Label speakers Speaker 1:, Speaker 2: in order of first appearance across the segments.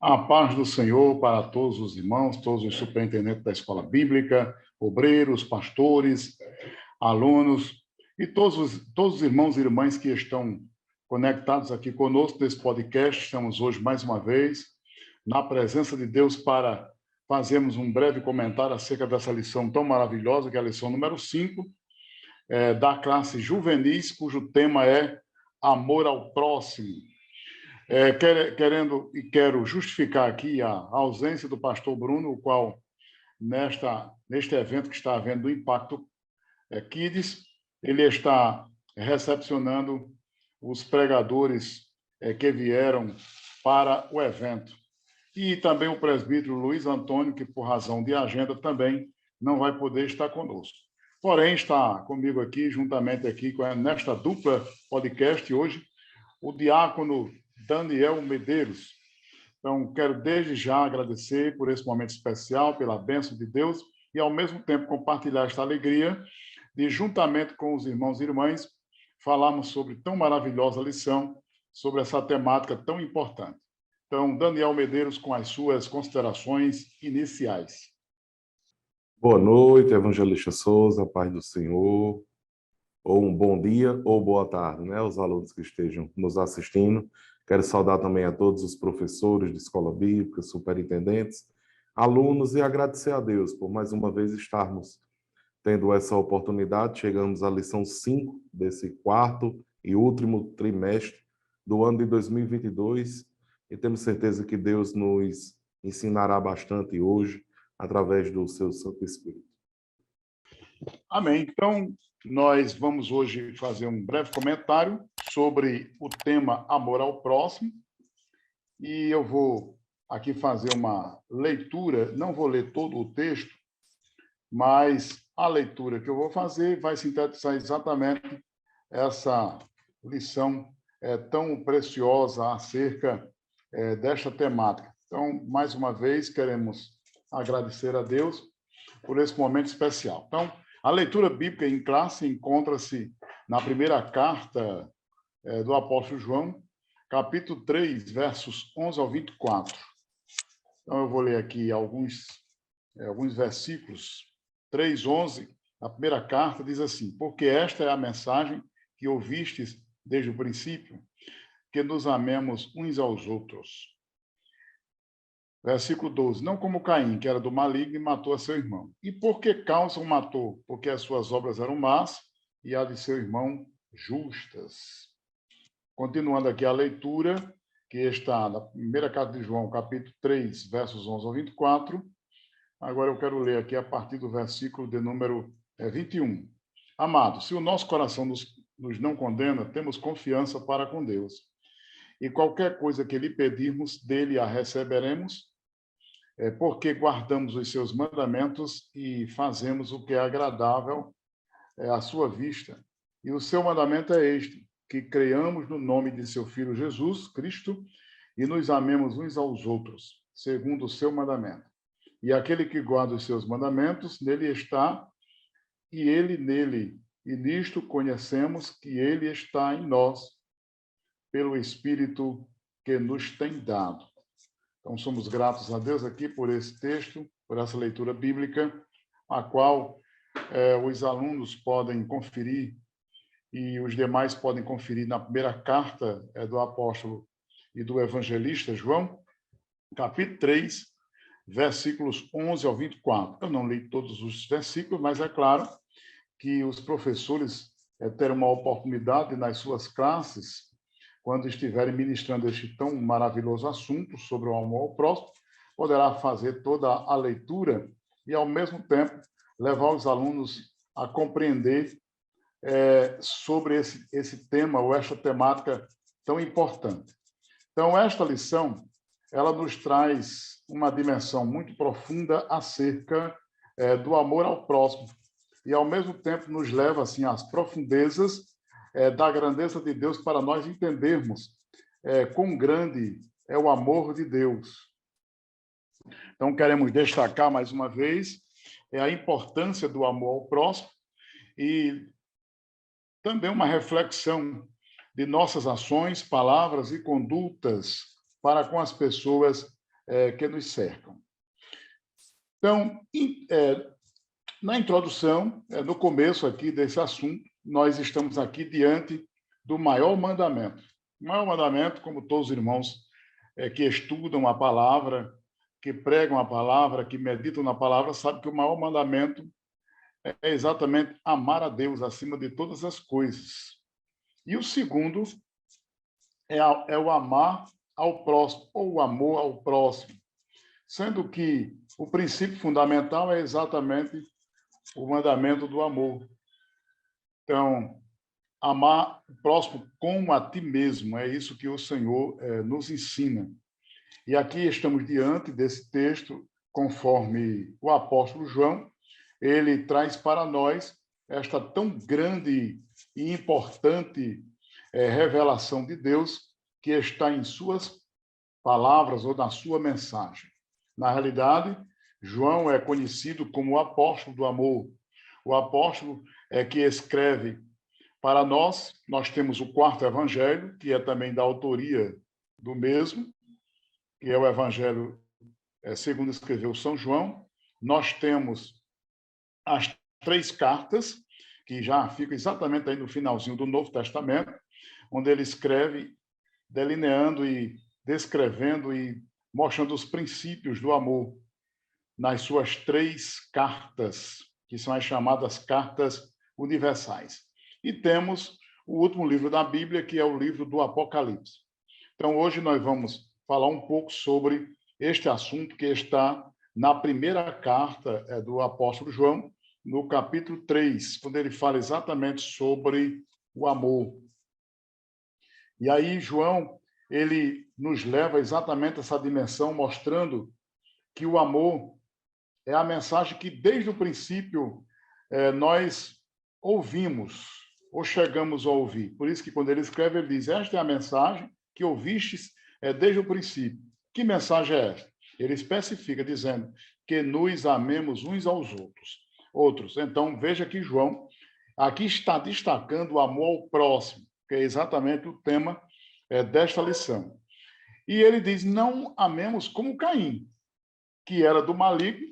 Speaker 1: A paz do Senhor para todos os irmãos, todos os superintendentes da escola bíblica, obreiros, pastores, alunos e todos os irmãos e irmãs que estão conectados aqui conosco nesse podcast. Estamos hoje mais uma vez na presença de Deus para fazermos um breve comentário acerca dessa lição tão maravilhosa, que é a lição número 5, da classe juvenis, cujo tema é amor ao próximo. Quero justificar aqui a ausência do pastor Bruno, o qual, neste evento que está havendo do Impacto Kids, ele está recepcionando os pregadores que vieram para o evento. E também o presbítero Luiz Antônio, que por razão de agenda também não vai poder estar conosco. Porém, está comigo aqui, juntamente aqui, nesta dupla podcast hoje, o diácono Daniel Medeiros. Então, quero desde já agradecer por esse momento especial, pela bênção de Deus, e ao mesmo tempo compartilhar esta alegria de, juntamente com os irmãos e irmãs, falarmos sobre tão maravilhosa lição, sobre essa temática tão importante. Então, Daniel Medeiros, com as suas considerações iniciais.
Speaker 2: Boa noite, Evangelista Souza, paz do Senhor, ou um bom dia ou boa tarde, né, os alunos que estejam nos assistindo. Quero saudar também a todos os professores de escola bíblica, superintendentes, alunos e agradecer a Deus por mais uma vez estarmos tendo essa oportunidade. Chegamos à lição 5 desse quarto e último trimestre do ano de 2022 e temos certeza que Deus nos ensinará bastante hoje através do seu Santo Espírito.
Speaker 1: Amém. Então, nós vamos hoje fazer um breve comentário sobre o tema amor ao próximo. E eu vou aqui fazer uma leitura, não vou ler todo o texto, mas a leitura que eu vou fazer vai sintetizar exatamente essa lição tão preciosa acerca desta temática. Então, mais uma vez, queremos agradecer a Deus por esse momento especial. Então, a leitura bíblica em classe encontra-se na primeira carta do apóstolo João, capítulo 3, versos 11 ao 24. Então, eu vou ler aqui alguns versículos. 3:11, a primeira carta diz assim: porque esta é a mensagem que ouvistes desde o princípio, que nos amemos uns aos outros. Versículo 12, não como Caim, que era do maligno e matou a seu irmão. E por que causa o matou? Porque as suas obras eram más e a de seu irmão justas. Continuando aqui a leitura, que está na primeira carta de João, capítulo 3, versos 11 ao 24. Agora eu quero ler aqui a partir do versículo de número 21. Amados, se o nosso coração nos não condena, temos confiança para com Deus. E qualquer coisa que lhe pedirmos, dele a receberemos, porque guardamos os seus mandamentos e fazemos o que é agradável à sua vista. E o seu mandamento é este, que creiamos no nome de seu Filho Jesus Cristo e nos amemos uns aos outros, segundo o seu mandamento. E aquele que guarda os seus mandamentos, nele está, e ele nele. E nisto conhecemos que ele está em nós, pelo Espírito que nos tem dado. Então, somos gratos a Deus aqui por esse texto, por essa leitura bíblica, a qual os alunos podem conferir e os demais podem conferir na primeira carta do apóstolo e do evangelista João, capítulo 3, versículos 11 ao 24. Eu não li todos os versículos, mas é claro que os professores terão uma oportunidade nas suas classes, quando estiverem ministrando este tão maravilhoso assunto sobre o amor ao próximo, poderá fazer toda a leitura e, ao mesmo tempo, levar os alunos a compreender sobre esse tema ou esta temática tão importante. Então, esta lição, ela nos traz uma dimensão muito profunda acerca do amor ao próximo e, ao mesmo tempo, nos leva assim às profundezas da grandeza de Deus para nós entendermos quão grande é o amor de Deus. Então, queremos destacar mais uma vez a importância do amor ao próximo e também uma reflexão de nossas ações, palavras e condutas para com as pessoas que nos cercam. Então, na introdução, no começo aqui desse assunto, nós estamos aqui diante do maior mandamento. O maior mandamento, como todos os irmãos que estudam a palavra, que pregam a palavra, que meditam na palavra, sabem que o maior mandamento é exatamente amar a Deus acima de todas as coisas. E o segundo é o amar ao próximo, ou o amor ao próximo, sendo que o princípio fundamental é exatamente o mandamento do amor. Então, amar o próximo como a ti mesmo, é isso que o Senhor nos ensina. E aqui estamos diante desse texto, conforme o apóstolo João, ele traz para nós esta tão grande e importante revelação de Deus que está em suas palavras ou na sua mensagem. Na realidade, João é conhecido como o apóstolo do amor. O apóstolo que escreve para nós. Nós temos o quarto evangelho, que é também da autoria do mesmo, que é o evangelho segundo escreveu São João. Nós temos as 3 cartas, que já ficam exatamente aí no finalzinho do Novo Testamento, onde ele escreve delineando e descrevendo e mostrando os princípios do amor nas suas 3 cartas, que são as chamadas cartas universais. E temos o último livro da Bíblia, que é o livro do Apocalipse. Então, hoje nós vamos falar um pouco sobre este assunto que está na primeira carta do apóstolo João, no capítulo 3, quando ele fala exatamente sobre o amor. E aí, João, ele nos leva exatamente a essa dimensão, mostrando que o amor é a mensagem que, desde o princípio, nós ouvimos, ou chegamos a ouvir. Por isso que, quando ele escreve, ele diz, esta é a mensagem que ouvistes desde o princípio. Que mensagem é esta? Ele especifica, dizendo que nos amemos uns aos outros. Então, veja que João aqui está destacando o amor ao próximo, que é exatamente o tema desta lição. E ele diz, não amemos como Caim, que era do maligno,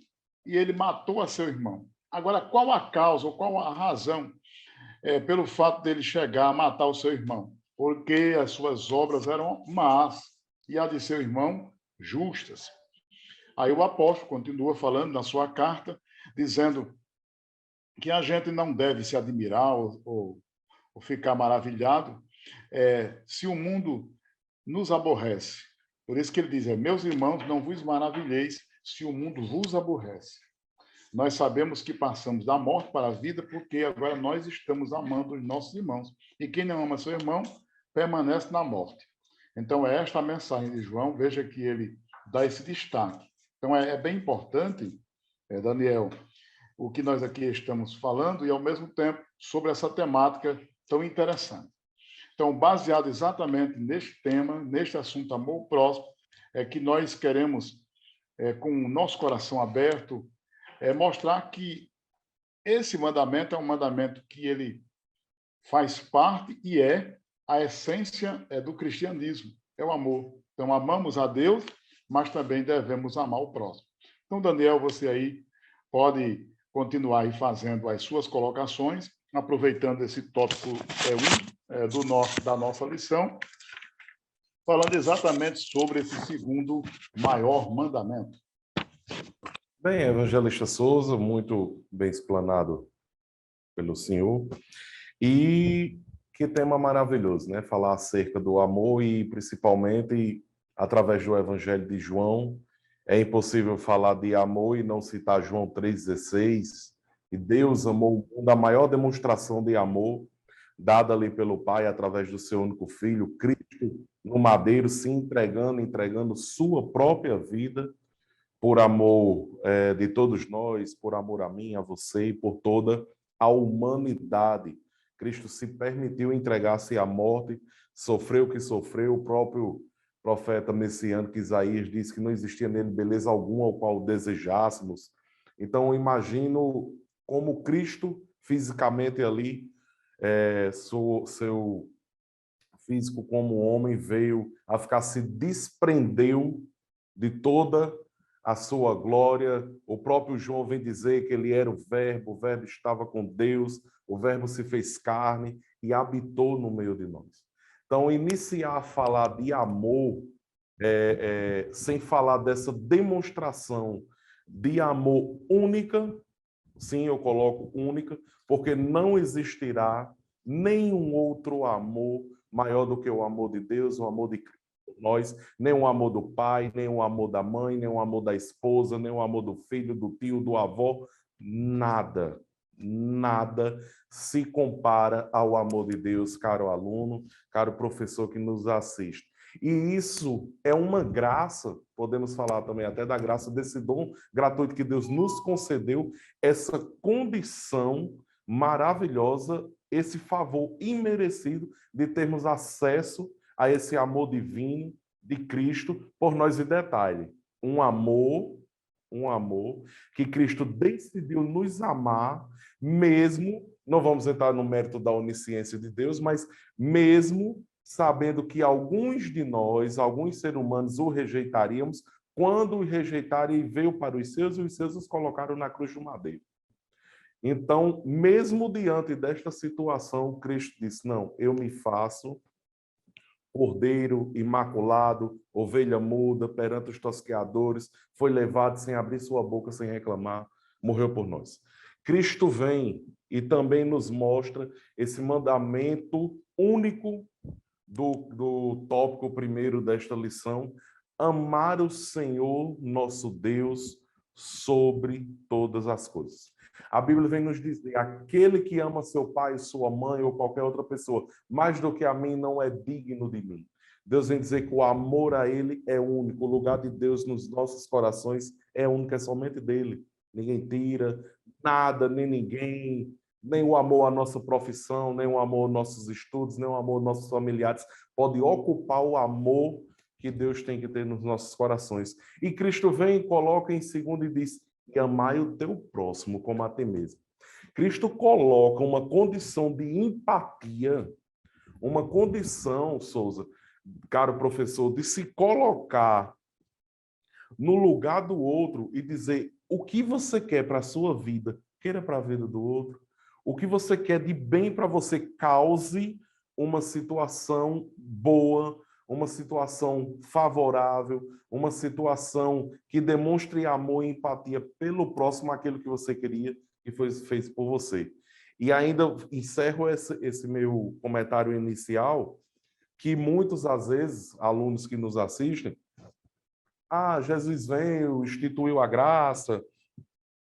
Speaker 1: e ele matou a seu irmão. Agora, qual a causa, ou qual a razão pelo fato dele chegar a matar o seu irmão? Porque as suas obras eram más, e a de seu irmão, justas. Aí o apóstolo continua falando na sua carta, dizendo que a gente não deve se admirar ou ficar maravilhado se o mundo nos aborrece. Por isso que ele diz, meus irmãos, não vos maravilheis se o mundo vos aborrece. Nós sabemos que passamos da morte para a vida porque agora nós estamos amando os nossos irmãos. E quem não ama seu irmão, permanece na morte. Então, é esta a mensagem de João. Veja que ele dá esse destaque. Então, é bem importante, Daniel, o que nós aqui estamos falando e, ao mesmo tempo, sobre essa temática tão interessante. Então, baseado exatamente neste tema, neste assunto amor próximo, é que nós queremos, com o nosso coração aberto, mostrar que esse mandamento é um mandamento que ele faz parte e é a essência do cristianismo, é o amor. Então, amamos a Deus, mas também devemos amar o próximo. Então, Daniel, você aí pode continuar aí fazendo as suas colocações, aproveitando esse tópico da nossa lição, falando exatamente sobre esse segundo maior mandamento.
Speaker 2: Bem, Evangelista Souza, muito bem explanado pelo senhor. E que tema maravilhoso, né? Falar acerca do amor e, principalmente, através do Evangelho de João. É impossível falar de amor e não citar João 3,16. E Deus amou o mundo, a maior demonstração de amor dada ali pelo Pai através do seu único Filho, Cristo, no madeiro, se entregando sua própria vida por amor de todos nós, por amor a mim, a você e por toda a humanidade. Cristo se permitiu entregar-se à morte, sofreu o que sofreu. O próprio profeta messiânico Isaías disse que não existia nele beleza alguma ao qual desejássemos. Então, eu imagino como Cristo, fisicamente ali, seu físico como homem, veio a ficar, se desprendeu de toda a sua glória. O próprio João vem dizer que ele era o Verbo estava com Deus, o Verbo se fez carne e habitou no meio de nós. Então, iniciar a falar de amor, sem falar dessa demonstração de amor única, sim, eu coloco única, porque não existirá nenhum outro amor maior do que o amor de Deus, o amor de Cristo por nós, nem o amor do pai, nem o amor da mãe, nem o amor da esposa, nem o amor do filho, do tio, do avô, nada, nada se compara ao amor de Deus, caro aluno, caro professor que nos assiste. E isso é uma graça, podemos falar também até da graça desse dom gratuito que Deus nos concedeu, essa condição maravilhosa, esse favor imerecido de termos acesso a esse amor divino de Cristo por nós. E detalhe, um amor que Cristo decidiu nos amar, mesmo, não vamos entrar no mérito da onisciência de Deus, mas mesmo sabendo que alguns de nós, alguns seres humanos, o rejeitaríamos, quando o rejeitaram, ele veio para os seus, e os seus os colocaram na cruz do madeiro. Então, mesmo diante desta situação, Cristo disse, não, eu me faço cordeiro imaculado, ovelha muda, perante os tosqueadores, foi levado sem abrir sua boca, sem reclamar, morreu por nós. Cristo vem e também nos mostra esse mandamento único do tópico primeiro desta lição, amar o Senhor, nosso Deus, sobre todas as coisas. A Bíblia vem nos dizer, aquele que ama seu pai, sua mãe ou qualquer outra pessoa, mais do que a mim, não é digno de mim. Deus vem dizer que o amor a ele é único, o lugar de Deus nos nossos corações é único, é somente dele. Ninguém tira, nada, nem ninguém, nem o amor à nossa profissão, nem o amor aos nossos estudos, nem o amor aos nossos familiares pode ocupar o amor que Deus tem que ter nos nossos corações. E Cristo vem e coloca em segundo e diz, que amai o teu próximo como a ti mesmo. Cristo coloca uma condição de empatia, uma condição, Souza, caro professor, de se colocar no lugar do outro e dizer o que você quer para a sua vida, queira para a vida do outro. O que você quer de bem para você, cause uma situação boa, uma situação favorável, uma situação que demonstre amor e empatia pelo próximo, aquilo que você queria e foi feito por você. E ainda encerro esse meu comentário inicial, que muitos, às vezes, alunos que nos assistem, Jesus veio, instituiu a graça,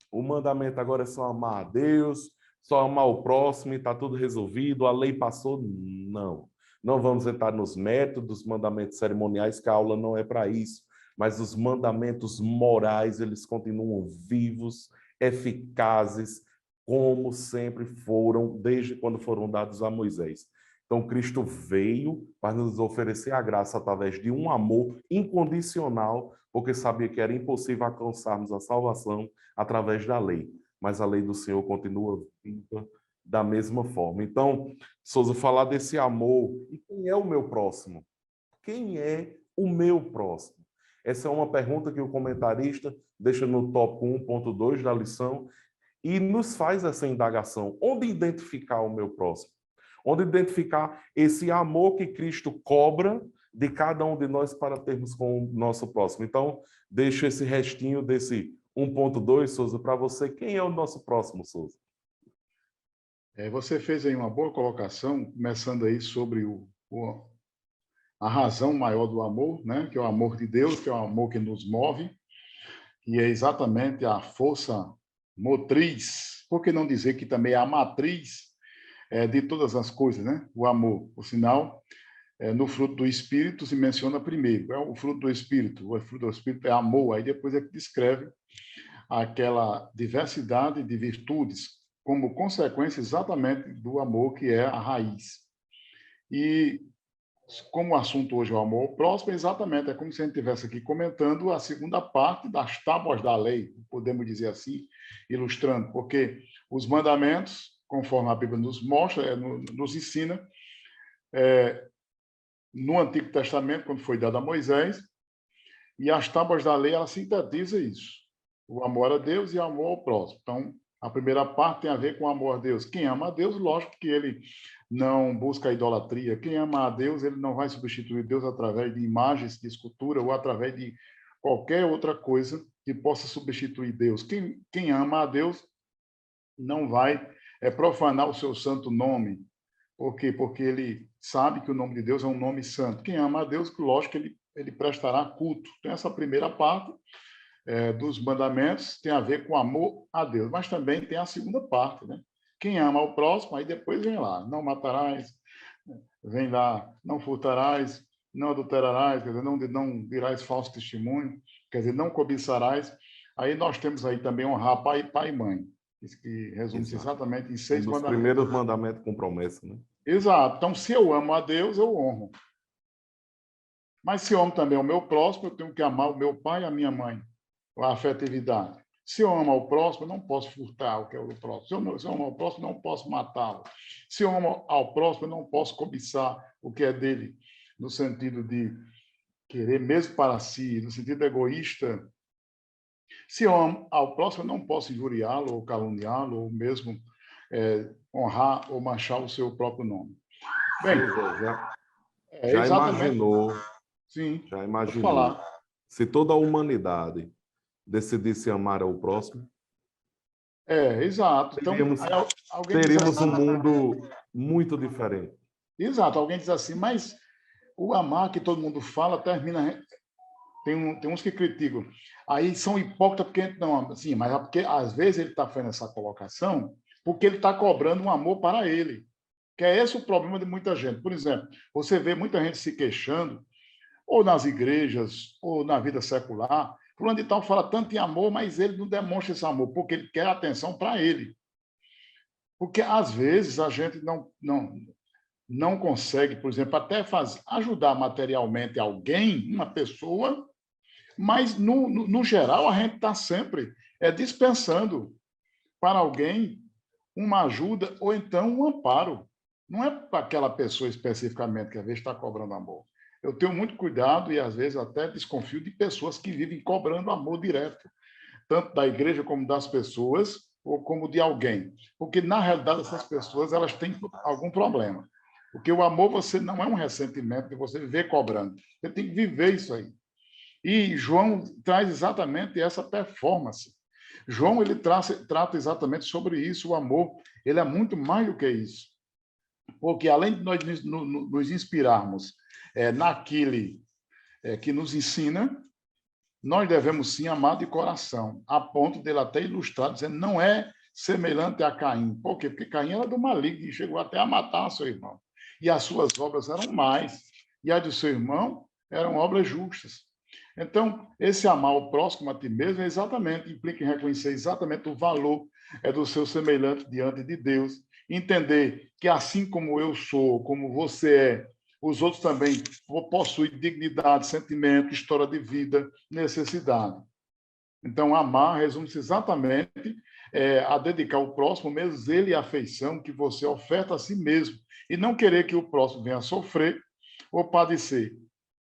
Speaker 2: o mandamento agora é só amar a Deus, só amar o próximo e está tudo resolvido, a lei passou. Não. Não vamos entrar nos métodos, dos mandamentos cerimoniais, que a aula não é para isso, mas os mandamentos morais, eles continuam vivos, eficazes, como sempre foram, desde quando foram dados a Moisés. Então, Cristo veio para nos oferecer a graça através de um amor incondicional, porque sabia que era impossível alcançarmos a salvação através da lei. Mas a lei do Senhor continua viva da mesma forma. Então, Souza, falar desse amor, e quem é o meu próximo? Quem é o meu próximo? Essa é uma pergunta que o comentarista deixa no tópico 1.2 da lição e nos faz essa indagação. Onde identificar o meu próximo? Onde identificar esse amor que Cristo cobra de cada um de nós para termos com o nosso próximo. Então, deixo esse restinho desse 1.2, Souza, para você. Quem é o nosso próximo, Souza?
Speaker 1: Você fez aí uma boa colocação, começando aí sobre a razão maior do amor, né? Que é o amor de Deus, que é o amor que nos move, e é exatamente a força motriz, por que não dizer que também é a matriz de todas as coisas, né? O amor, por sinal, no fruto do Espírito se menciona primeiro, é o fruto do Espírito, o fruto do Espírito é amor, aí depois é que descreve aquela diversidade de virtudes como consequência exatamente do amor que é a raiz. E como o assunto hoje é o amor próximo, exatamente, é como se a gente estivesse aqui comentando a segunda parte das tábuas da lei, podemos dizer assim, ilustrando, porque os mandamentos, conforme a Bíblia nos mostra, nos ensina, no Antigo Testamento, quando foi dado a Moisés, E as tábuas da lei, ela sintetiza isso. O amor a Deus e o amor ao próximo. Então, a primeira parte tem a ver com o amor a Deus. Quem ama a Deus, lógico que ele não busca a idolatria. Quem ama a Deus, ele não vai substituir Deus através de imagens de escultura ou através de qualquer outra coisa que possa substituir Deus. Quem ama a Deus não vai profanar o seu santo nome. Por quê? Porque ele sabe que o nome de Deus é um nome santo. Quem ama a Deus, lógico que ele prestará culto. Então, essa primeira parte dos mandamentos tem a ver com amor a Deus, mas também tem a segunda parte, né? Quem ama ao próximo, aí depois vem lá, não matarás, vem lá, não furtarás, não adulterarás, quer dizer, não dirás falso testemunho, quer dizer, não cobiçarás. Aí nós temos aí também honrar pai e mãe, isso que resume-se
Speaker 2: Exato.
Speaker 1: exatamente em
Speaker 2: Um
Speaker 1: 6
Speaker 2: dos
Speaker 1: mandamentos.
Speaker 2: primeiros mandamentos com promessa, né?
Speaker 1: Exato. Então, se eu amo a Deus, eu honro. Mas se eu amo também o meu próximo, eu tenho que amar o meu pai e a minha mãe. A afetividade. Se eu amo ao próximo, eu não posso furtar o que é o próximo. Se eu amo ao próximo, eu não posso matá-lo. Se eu amo ao próximo, eu não posso cobiçar o que é dele, no sentido de querer mesmo para si, no sentido egoísta. Se eu amo ao próximo, eu não posso injuriá-lo ou caluniá-lo, ou mesmo honrar ou manchar o seu próprio nome. Bem,
Speaker 2: já
Speaker 1: exatamente.
Speaker 2: imaginou,
Speaker 1: Sim,
Speaker 2: já
Speaker 1: vou
Speaker 2: imaginou
Speaker 1: falar.
Speaker 2: se toda a humanidade decidisse amar ao próximo?
Speaker 1: Exato. Então,
Speaker 2: Teríamos,
Speaker 1: aí alguém diz
Speaker 2: teríamos um
Speaker 1: assim,
Speaker 2: mundo muito diferente.
Speaker 1: exato, alguém diz assim, mas o amar que todo mundo fala termina. Tem uns que criticam. Aí são hipócritas porque a gente não ama. Sim, mas é porque às vezes ele está fazendo essa colocação porque ele está cobrando um amor para ele. Que é esse o problema de muita gente. Por exemplo, você vê muita gente se queixando, ou nas igrejas, ou na vida secular. Fulano de tal fala tanto em amor, mas ele não demonstra esse amor, porque ele quer atenção para ele. Porque às vezes a gente não consegue, por exemplo, até ajudar materialmente alguém, uma pessoa, mas no geral a gente está sempre dispensando para alguém uma ajuda ou então um amparo. Não é para aquela pessoa especificamente que às vezes está cobrando amor. Eu tenho muito cuidado e às vezes até desconfio de pessoas que vivem cobrando amor direto, tanto da igreja como das pessoas, ou como de alguém. Porque, na realidade, essas pessoas elas têm algum problema. Porque o amor você não é um ressentimento de você viver cobrando. Você tem que viver isso aí. E João traz exatamente essa performance. João ele trata exatamente sobre isso. O amor ele é muito mais do que isso. Porque além de nós nos inspirarmos naquele que nos ensina, nós devemos sim amar de coração, a ponto dele até ilustrar, dizendo não é semelhante a Caim. Por quê? Porque Caim era do maligno e chegou até a matar seu irmão. E as suas obras eram mais, e a de seu irmão eram obras justas. Então, esse amar o próximo a ti mesmo implica em reconhecer exatamente o valor do seu semelhante diante de Deus, entender que assim como eu sou, como você é, os outros também possuem dignidade, sentimento, história de vida, necessidade. Então, amar resume-se exatamente a dedicar ao próximo, mesmo ele e a afeição que você oferta a si mesmo, e não querer que o próximo venha sofrer ou padecer.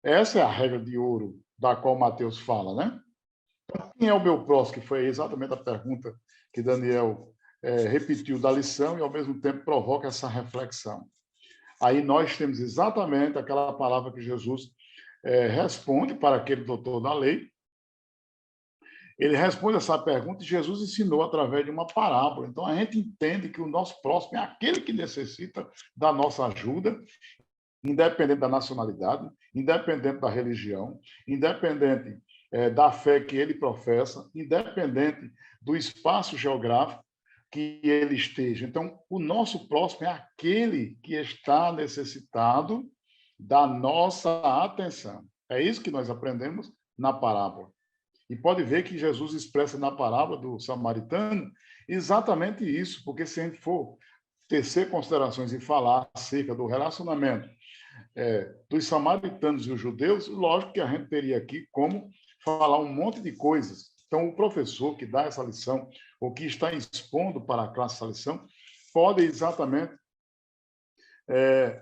Speaker 1: Essa é a regra de ouro da qual Mateus fala, né? Quem é o meu próximo? Que foi exatamente a pergunta que Daniel repetiu da lição e, ao mesmo tempo, provoca essa reflexão. Aí nós temos exatamente aquela palavra que Jesus responde para aquele doutor da lei. Ele responde essa pergunta e Jesus ensinou através de uma parábola. Então a gente entende que o nosso próximo é aquele que necessita da nossa ajuda, independente da nacionalidade, independente da religião, independente da fé que ele professa, independente do espaço geográfico que ele esteja. Então, o nosso próximo é aquele que está necessitado da nossa atenção. É isso que nós aprendemos na parábola. E pode ver que Jesus expressa na parábola do samaritano exatamente isso, porque se a gente for tecer considerações e falar acerca do relacionamento dos samaritanos e os judeus, lógico que a gente teria aqui como falar um monte de coisas. Então, o professor que dá essa lição, ou que está expondo para a classe essa lição, pode exatamente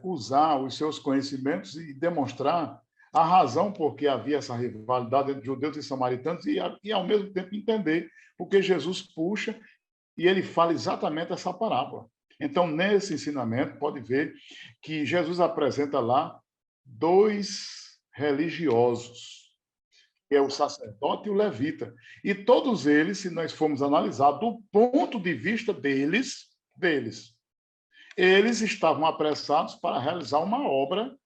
Speaker 1: usar os seus conhecimentos e demonstrar a razão por que havia essa rivalidade entre judeus e samaritanos e ao mesmo tempo entender porque Jesus puxa e ele fala exatamente essa parábola. Então, nesse ensinamento, pode ver que Jesus apresenta lá dois religiosos, que é o sacerdote e o levita. E todos eles, se nós formos analisar do ponto de vista deles, eles estavam apressados para realizar uma obra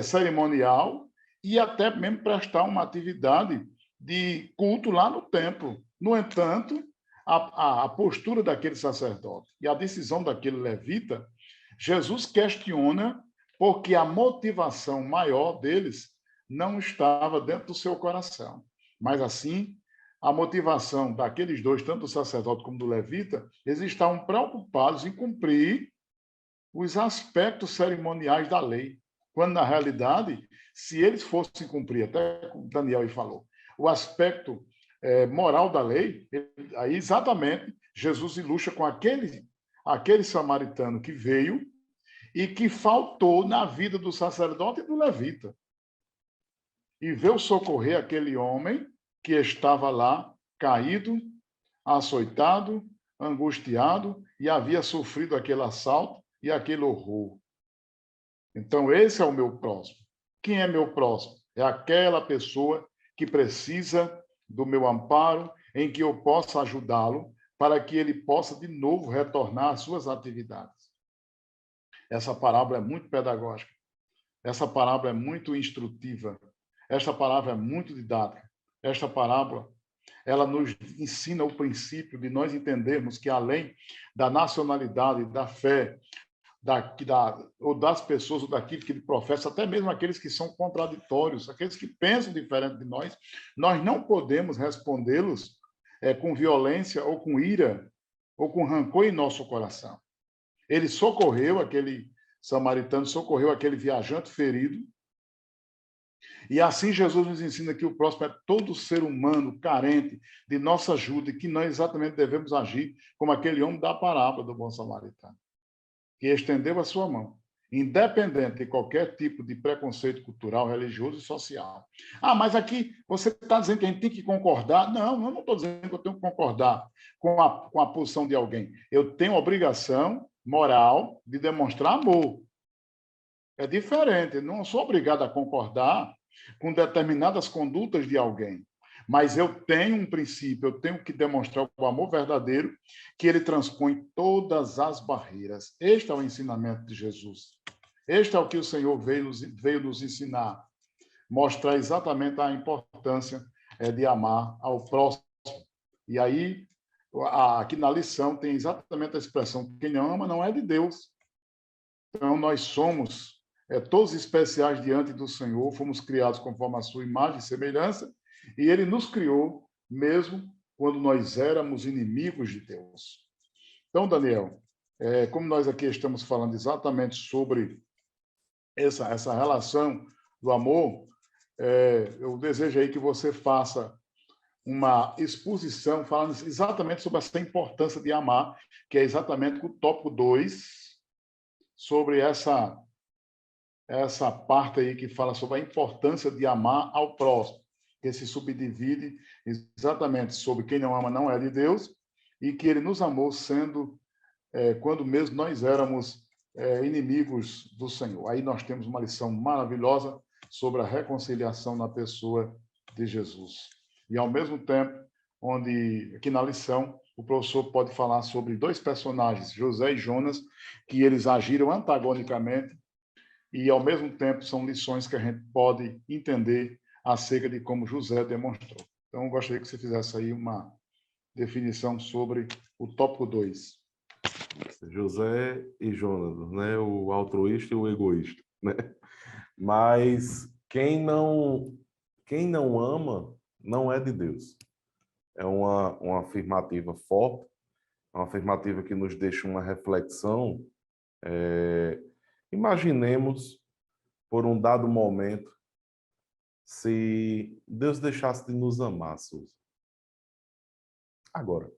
Speaker 1: cerimonial e até mesmo prestar uma atividade de culto lá no templo. No entanto, a postura daquele sacerdote e a decisão daquele levita, Jesus questiona porque a motivação maior deles não estava dentro do seu coração. Mas assim, a motivação daqueles dois, tanto do sacerdote como do levita, eles estavam preocupados em cumprir os aspectos cerimoniais da lei, quando na realidade, se eles fossem cumprir, até como Daniel falou, o aspecto moral da lei, aí exatamente Jesus ilustra com aquele samaritano que veio e que faltou na vida do sacerdote e do levita. E veio socorrer aquele homem que estava lá caído, açoitado, angustiado e havia sofrido aquele assalto e aquele horror. Então, esse é o meu próximo. Quem é meu próximo? É aquela pessoa que precisa do meu amparo, em que eu possa ajudá-lo, para que ele possa de novo retornar às suas atividades. Essa parábola é muito pedagógica. Essa parábola é muito instrutiva. Esta parábola é muito didática. Esta parábola, ela nos ensina o princípio de nós entendermos que, além da nacionalidade, da fé, ou das pessoas, ou daquilo que ele professa, até mesmo aqueles que são contraditórios, aqueles que pensam diferente de nós não podemos respondê-los com violência ou com ira ou com rancor em nosso coração. Ele socorreu aquele samaritano, socorreu aquele viajante ferido, e assim Jesus nos ensina que o próximo é todo ser humano carente de nossa ajuda e que nós exatamente devemos agir como aquele homem da parábola do bom samaritano, que estendeu a sua mão, independente de qualquer tipo de preconceito cultural, religioso e social. Ah, mas aqui você está dizendo que a gente tem que concordar? Não, eu não estou dizendo que eu tenho que concordar com a posição de alguém. Eu tenho obrigação moral de demonstrar amor. É diferente, eu não sou obrigado a concordar com determinadas condutas de alguém. Mas eu tenho um princípio, eu tenho que demonstrar o amor verdadeiro, que ele transpõe todas as barreiras. Este é o ensinamento de Jesus. Este é o que o Senhor veio nos ensinar. Mostrar exatamente a importância de amar ao próximo. E aí, aqui na lição, tem exatamente a expressão: quem não ama não é de Deus. Então, nós somos todos especiais diante do Senhor, fomos criados conforme a sua imagem e semelhança, e ele nos criou mesmo quando nós éramos inimigos de Deus. Então, Daniel, como nós aqui estamos falando exatamente sobre essa relação do amor, eu desejo aí que você faça uma exposição falando exatamente sobre essa importância de amar, que é exatamente o tópico 2, sobre essa parte aí que fala sobre a importância de amar ao próximo, que se subdivide exatamente sobre quem não ama não é de Deus, e que ele nos amou quando mesmo nós éramos inimigos do Senhor. Aí nós temos uma lição maravilhosa sobre a reconciliação na pessoa de Jesus. E, ao mesmo tempo, onde aqui na lição o professor pode falar sobre dois personagens, José e Jonas, que eles agiram antagonicamente, e, ao mesmo tempo, são lições que a gente pode entender acerca de como José demonstrou. Então, eu gostaria que você fizesse aí uma definição sobre o tópico 2.
Speaker 2: José e Jonas, né? O altruísta e o egoísta, né? Mas quem não ama não é de Deus. É uma afirmativa forte, uma afirmativa que nos deixa uma reflexão. Imaginemos, por um dado momento, se Deus deixasse de nos amar, Suzy. Agora.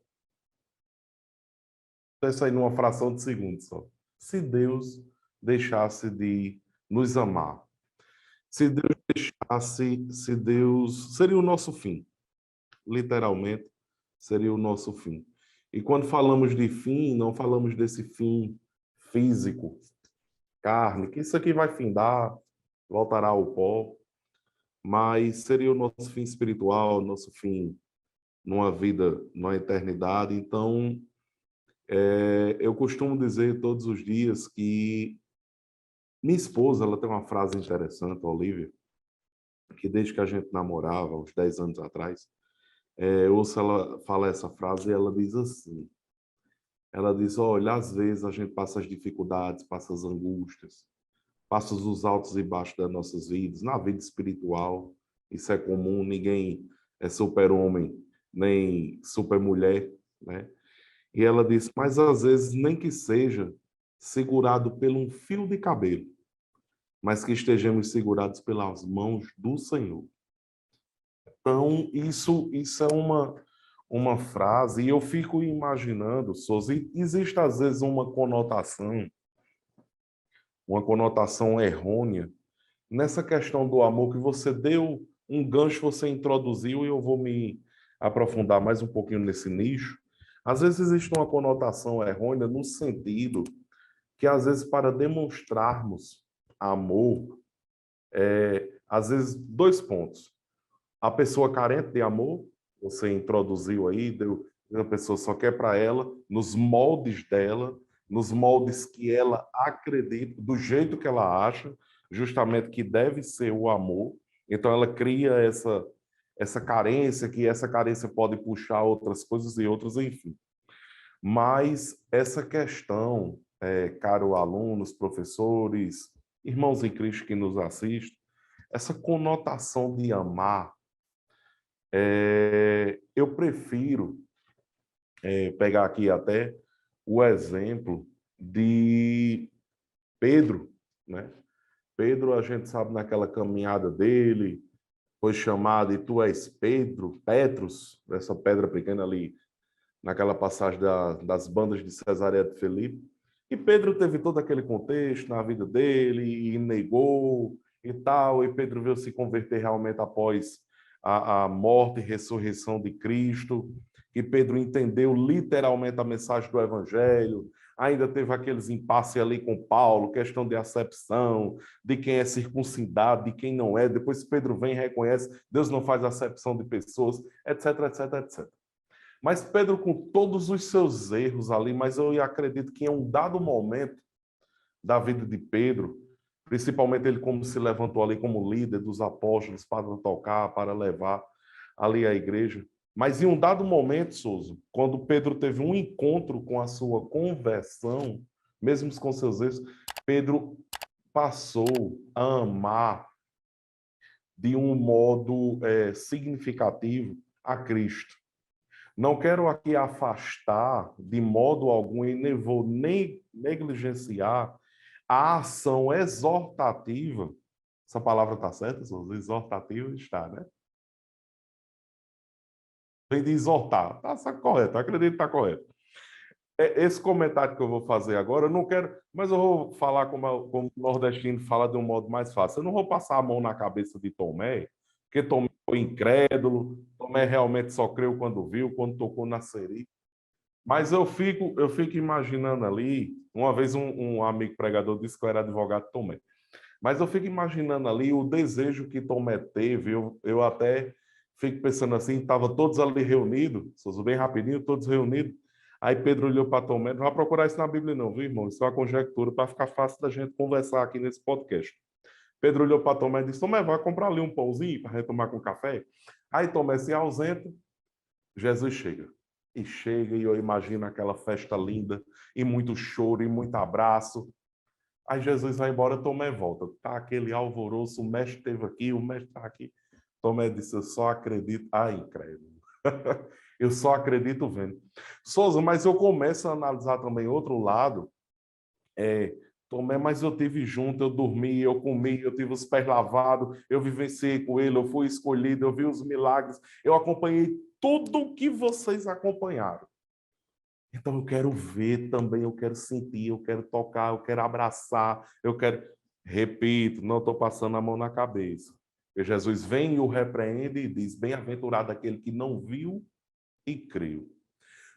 Speaker 2: Pensa aí numa fração de segundo só. Se Deus deixasse de nos amar, Se Deus deixasse, se Deus... Seria o nosso fim. Literalmente, seria o nosso fim. E quando falamos de fim, não falamos desse fim físico, carne, que isso aqui vai findar, voltará ao pó, mas seria o nosso fim espiritual, nosso fim numa vida, numa eternidade. Então, eu costumo dizer todos os dias que minha esposa, ela tem uma frase interessante, Olivia, que desde que a gente namorava, uns 10 anos atrás, eu ouço ela falar essa frase e ela diz assim, ela diz, olha, às vezes a gente passa as dificuldades, passa as angústias, passa os altos e baixos das nossas vidas, na vida espiritual, isso é comum, ninguém é super-homem, nem super-mulher, né? E ela disse, mas às vezes nem que seja segurado por um fio de cabelo, mas que estejamos segurados pelas mãos do Senhor. Então, isso é uma frase, e eu fico imaginando, Souza, existe às vezes uma conotação errônea nessa questão do amor que você deu um gancho, você introduziu, e eu vou me aprofundar mais um pouquinho nesse nicho. Às vezes existe uma conotação errônea no sentido que, às vezes, para demonstrarmos amor, às vezes, dois pontos. A pessoa carente de amor, você introduziu aí, a pessoa só quer para ela, nos moldes dela, nos moldes que ela acredita, do jeito que ela acha, justamente que deve ser o amor. Então ela cria essa carência, que essa carência pode puxar outras coisas e outras, enfim. Mas essa questão, caro alunos, professores, irmãos em Cristo que nos assistem, essa conotação de amar, eu prefiro pegar aqui até o exemplo de Pedro, né? Pedro, a gente sabe naquela caminhada dele, foi chamado, e tu és Pedro, Petrus, essa pedra pequena ali, naquela passagem das bandas de Cesareia de Filipe. E Pedro teve todo aquele contexto na vida dele, e negou e tal, e Pedro veio se converter realmente após a morte e ressurreição de Cristo, e Pedro entendeu literalmente a mensagem do Evangelho. Ainda teve aqueles impasses ali com Paulo, questão de acepção, de quem é circuncidado, de quem não é. Depois Pedro vem e reconhece, Deus não faz acepção de pessoas, etc, etc, etc. Mas Pedro, com todos os seus erros ali, mas eu acredito que em um dado momento da vida de Pedro, principalmente ele como se levantou ali como líder dos apóstolos para tocar, para levar ali a igreja. Mas em um dado momento, Souza, quando Pedro teve um encontro com a sua conversão, mesmo com seus erros, Pedro passou a amar de um modo significativo a Cristo. Não quero aqui afastar de modo algum e nem vou nem negligenciar a ação exortativa. Essa palavra está certa, Souza? Exortativa está, né? Vem de exortar. Está correto, acredito que está correto. Esse comentário que eu vou fazer agora, eu não quero, mas eu vou falar como o nordestino fala de um modo mais fácil. Eu não vou passar a mão na cabeça de Tomé, porque Tomé foi incrédulo, Tomé realmente só creu quando viu, quando tocou na seri. Mas eu fico imaginando ali, uma vez um amigo pregador disse que eu era advogado Tomé. Mas eu fico imaginando ali o desejo que Tomé teve, eu até fico pensando assim, estava todos ali reunidos, bem rapidinho, todos reunidos. Aí Pedro olhou para Tomé, não vai procurar isso na Bíblia não, viu, irmão? Isso é uma conjectura para ficar fácil da gente conversar aqui nesse podcast. Pedro olhou para Tomé e disse, Tomé, vai comprar ali um pãozinho para retomar com café? Aí Tomé se ausenta, Jesus chega. E chega e eu imagino aquela festa linda, e muito choro, e muito abraço. Aí Jesus vai embora, Tomé volta. Tá aquele alvoroço, o mestre esteve aqui, o mestre está aqui. Tomé disse, eu só acredito... Ah, incrédulo. Eu só acredito vendo. Souza, mas eu começo a analisar também outro lado. Tomé, mas eu tive junto, eu dormi, eu comi, eu tive os pés lavados, eu vivenciei com ele, eu fui escolhido, eu vi os milagres, eu acompanhei tudo o que vocês acompanharam. Então eu quero ver também, eu quero sentir, eu quero tocar, eu quero abraçar, eu quero... Repito, não estou passando a mão na cabeça. Porque Jesus vem e o repreende e diz: bem-aventurado aquele que não viu e creu.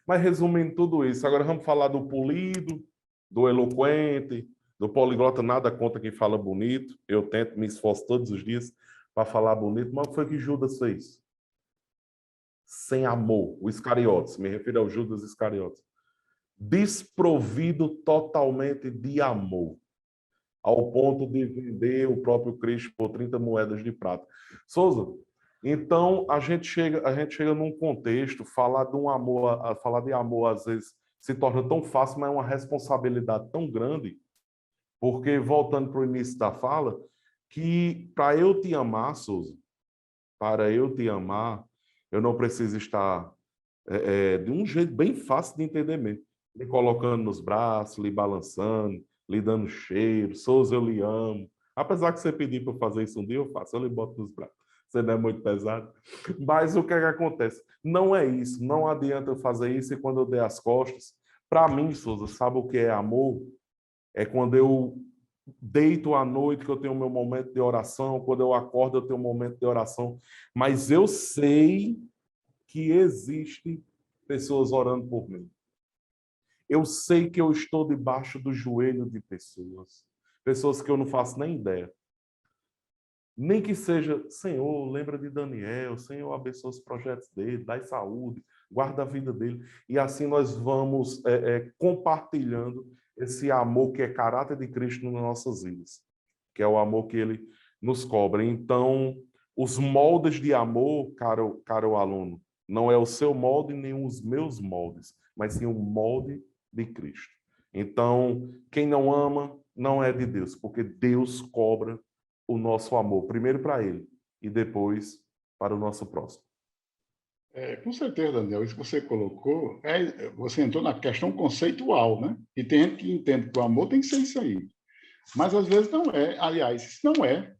Speaker 2: Mas resumindo tudo isso, agora vamos falar do polido, do eloquente, do poliglota. Nada contra quem fala bonito. Eu tento, me esforço todos os dias para falar bonito. Mas o que foi que Judas fez? Sem amor. O Iscariotes, me refiro ao Judas Iscariotes. Desprovido totalmente de amor, ao ponto de vender o próprio Cristo por 30 moedas de prata. Souza, então a gente chega num contexto, falar de amor às vezes se torna tão fácil, mas é uma responsabilidade tão grande, porque, voltando para o início da fala, que para eu te amar, Souza, para eu te amar, eu não preciso estar de um jeito bem fácil de entender mesmo, lhe colocando nos braços, lhe balançando, lhe dando cheiro. Souza, eu lhe amo. Apesar que você pedir para eu fazer isso um dia, eu faço, eu lhe boto nos braços. Você não é muito pesado. Mas o que é que acontece? Não é isso, não adianta eu fazer isso e quando eu der as costas. Para mim, Souza, sabe o que é amor? É quando eu deito à noite, que eu tenho o meu momento de oração, quando eu acordo, eu tenho um momento de oração. Mas eu sei que existem pessoas orando por mim. Eu sei que eu estou debaixo do joelho de pessoas. Pessoas que eu não faço nem ideia. Nem que seja, Senhor, lembra de Daniel, Senhor, abençoa os projetos dele, dá saúde, guarda a vida dele. E assim nós vamos compartilhando esse amor que é caráter de Cristo nas nossas vidas, que é o amor que ele nos cobra. Então, os moldes de amor, caro aluno, não é o seu molde nem os meus moldes, mas sim o molde de Cristo. Então, quem não ama não é de Deus, porque Deus cobra o nosso amor, primeiro para ele e depois para o nosso próximo.
Speaker 1: Com certeza, Daniel, isso que você colocou, você entrou na questão conceitual, né? E tem gente que entende que o amor tem que ser isso aí. Mas às vezes não é. Aliás, isso não é.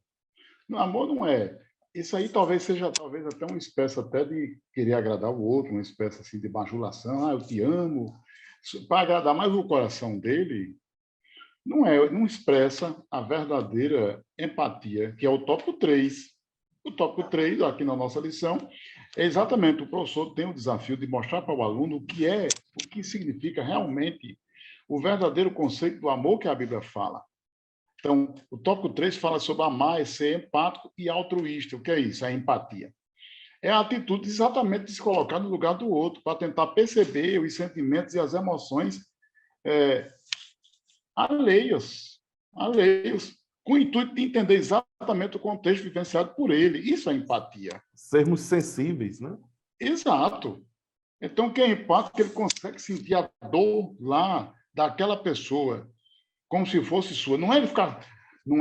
Speaker 1: O amor não é. Isso aí talvez seja até uma espécie até de querer agradar o outro, uma espécie assim de bajulação, eu te amo, para agradar mais o coração dele, não expressa a verdadeira empatia, que é o tópico 3. O tópico 3, aqui na nossa lição, é exatamente o professor tem o desafio de mostrar para o aluno o que significa realmente o verdadeiro conceito do amor que a Bíblia fala. Então, o tópico 3 fala sobre amar, ser empático e altruísta. O que é isso? É a empatia. É a atitude exatamente de se colocar no lugar do outro, para tentar perceber os sentimentos e as emoções alheios, com o intuito de entender exatamente o contexto vivenciado por ele. Isso é empatia.
Speaker 2: Sermos sensíveis, né?
Speaker 1: Exato. Então, quem é empático, ele consegue sentir a dor lá daquela pessoa, como se fosse sua. Não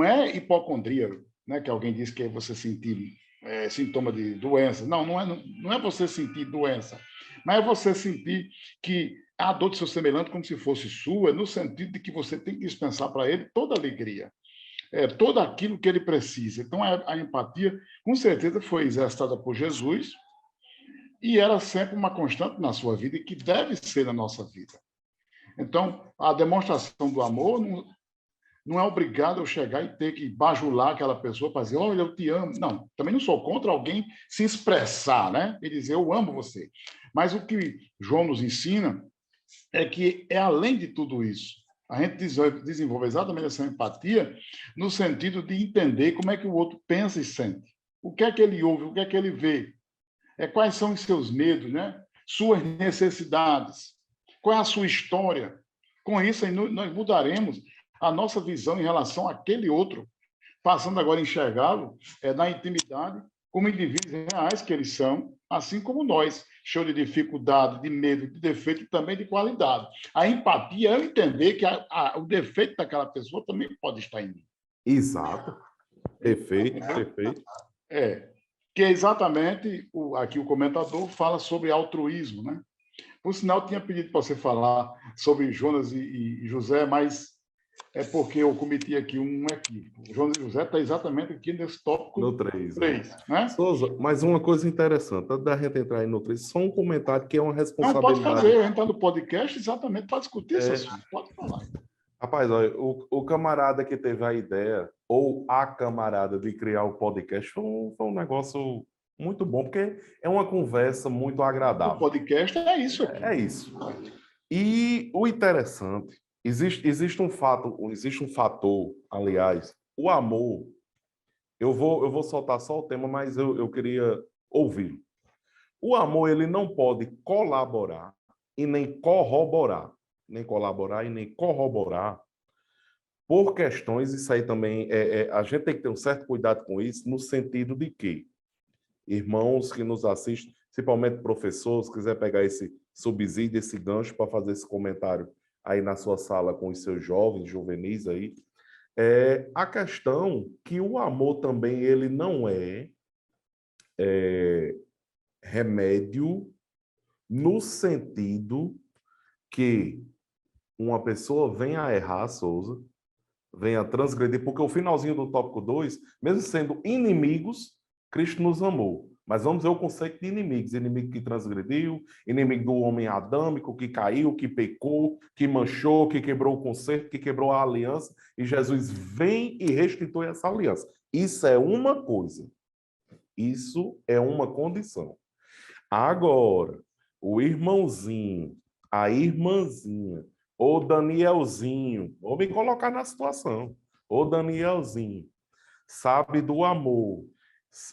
Speaker 1: é hipocondria, né, que alguém diz que é você sentir sintoma de doença. Não é você sentir doença, mas é você sentir que a dor do seu semelhante como se fosse sua, no sentido de que você tem que dispensar para ele toda a alegria, todo aquilo que ele precisa. Então, a empatia, com certeza, foi exercitada por Jesus e era sempre uma constante na sua vida e que deve ser na nossa vida. Então, a demonstração do amor não é obrigado eu chegar e ter que bajular aquela pessoa para dizer, olha, eu te amo. Não, também não sou contra alguém se expressar, né? E dizer, eu amo você. Mas o que João nos ensina é que é além de tudo isso. A gente desenvolve exatamente essa empatia no sentido de entender como é que o outro pensa e sente. O que é que ele ouve, o que é que ele vê. Quais são os seus medos, né? Suas necessidades. Qual é a sua história. Com isso, nós mudaremos a nossa visão em relação àquele outro, passando agora a enxergá-lo na intimidade como indivíduos reais que eles são, assim como nós, show de dificuldade, de medo, de defeito e também de qualidade. A empatia é eu entender que o defeito daquela pessoa também pode estar em mim.
Speaker 2: Exato. Perfeito.
Speaker 1: Que é exatamente, aqui o comentador fala sobre altruísmo, né? Por sinal, eu tinha pedido para você falar sobre Jonas e José, mas é porque eu cometi aqui um equívoco. O Jonas e José está exatamente aqui nesse tópico
Speaker 2: no 3.
Speaker 1: Né?
Speaker 2: Souza, mas uma coisa interessante, antes da gente entrar aí no 3, só um comentário que é uma responsabilidade.
Speaker 1: Não, pode fazer, a gente está no podcast exatamente para discutir esse assunto. Pode falar.
Speaker 2: Rapaz, olha, o camarada que teve a ideia, ou a camarada de criar o podcast, foi um negócio muito bom, porque é uma conversa muito
Speaker 1: O
Speaker 2: agradável.
Speaker 1: podcast é isso aqui.
Speaker 2: É isso. E o interessante, existe um fator, aliás, o amor. Eu vou soltar só o tema, mas eu queria ouvir. O amor, ele não pode colaborar e nem corroborar, nem colaborar e nem corroborar por questões, isso aí também, a gente tem que ter um certo cuidado com isso, no sentido de que irmãos que nos assistem, principalmente professores, se quiser pegar esse subsídio, esse gancho para fazer esse comentário aí na sua sala com os seus jovens, juvenis aí, a questão que o amor também ele não é remédio no sentido que uma pessoa venha a errar, Souza, venha a transgredir, porque o finalzinho do tópico 2, mesmo sendo inimigos, Cristo nos amou. Mas vamos ver o conceito de inimigos. Inimigo que transgrediu, inimigo do homem adâmico, que caiu, que pecou, que manchou, que quebrou o concerto, que quebrou a aliança. E Jesus vem e restitui essa aliança. Isso é uma coisa. Isso é uma condição. Agora, o irmãozinho, a irmãzinha, ou Danielzinho, vou me colocar na situação, ou Danielzinho, sabe do amor.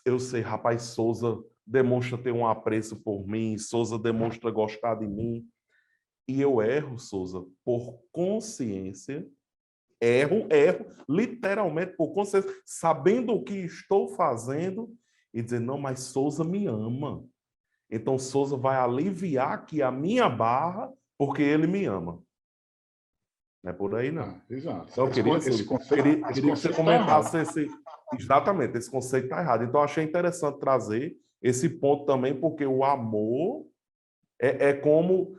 Speaker 2: Eu sei, rapaz, Souza demonstra ter um apreço por mim, Souza demonstra gostar de mim, e eu erro, Souza, por consciência, erro, literalmente por consciência, sabendo o que estou fazendo, e dizer, não, mas Souza me ama. Então, Souza vai aliviar aqui a minha barra porque ele me ama. Não é por aí, não.
Speaker 1: Exato.
Speaker 2: Então, eu queria,
Speaker 1: Esse
Speaker 2: Souza,
Speaker 1: conceito,
Speaker 2: queria que você
Speaker 1: está
Speaker 2: comentasse
Speaker 1: errado.
Speaker 2: exatamente, esse conceito está errado. Então, eu achei interessante trazer esse ponto também, porque o amor é como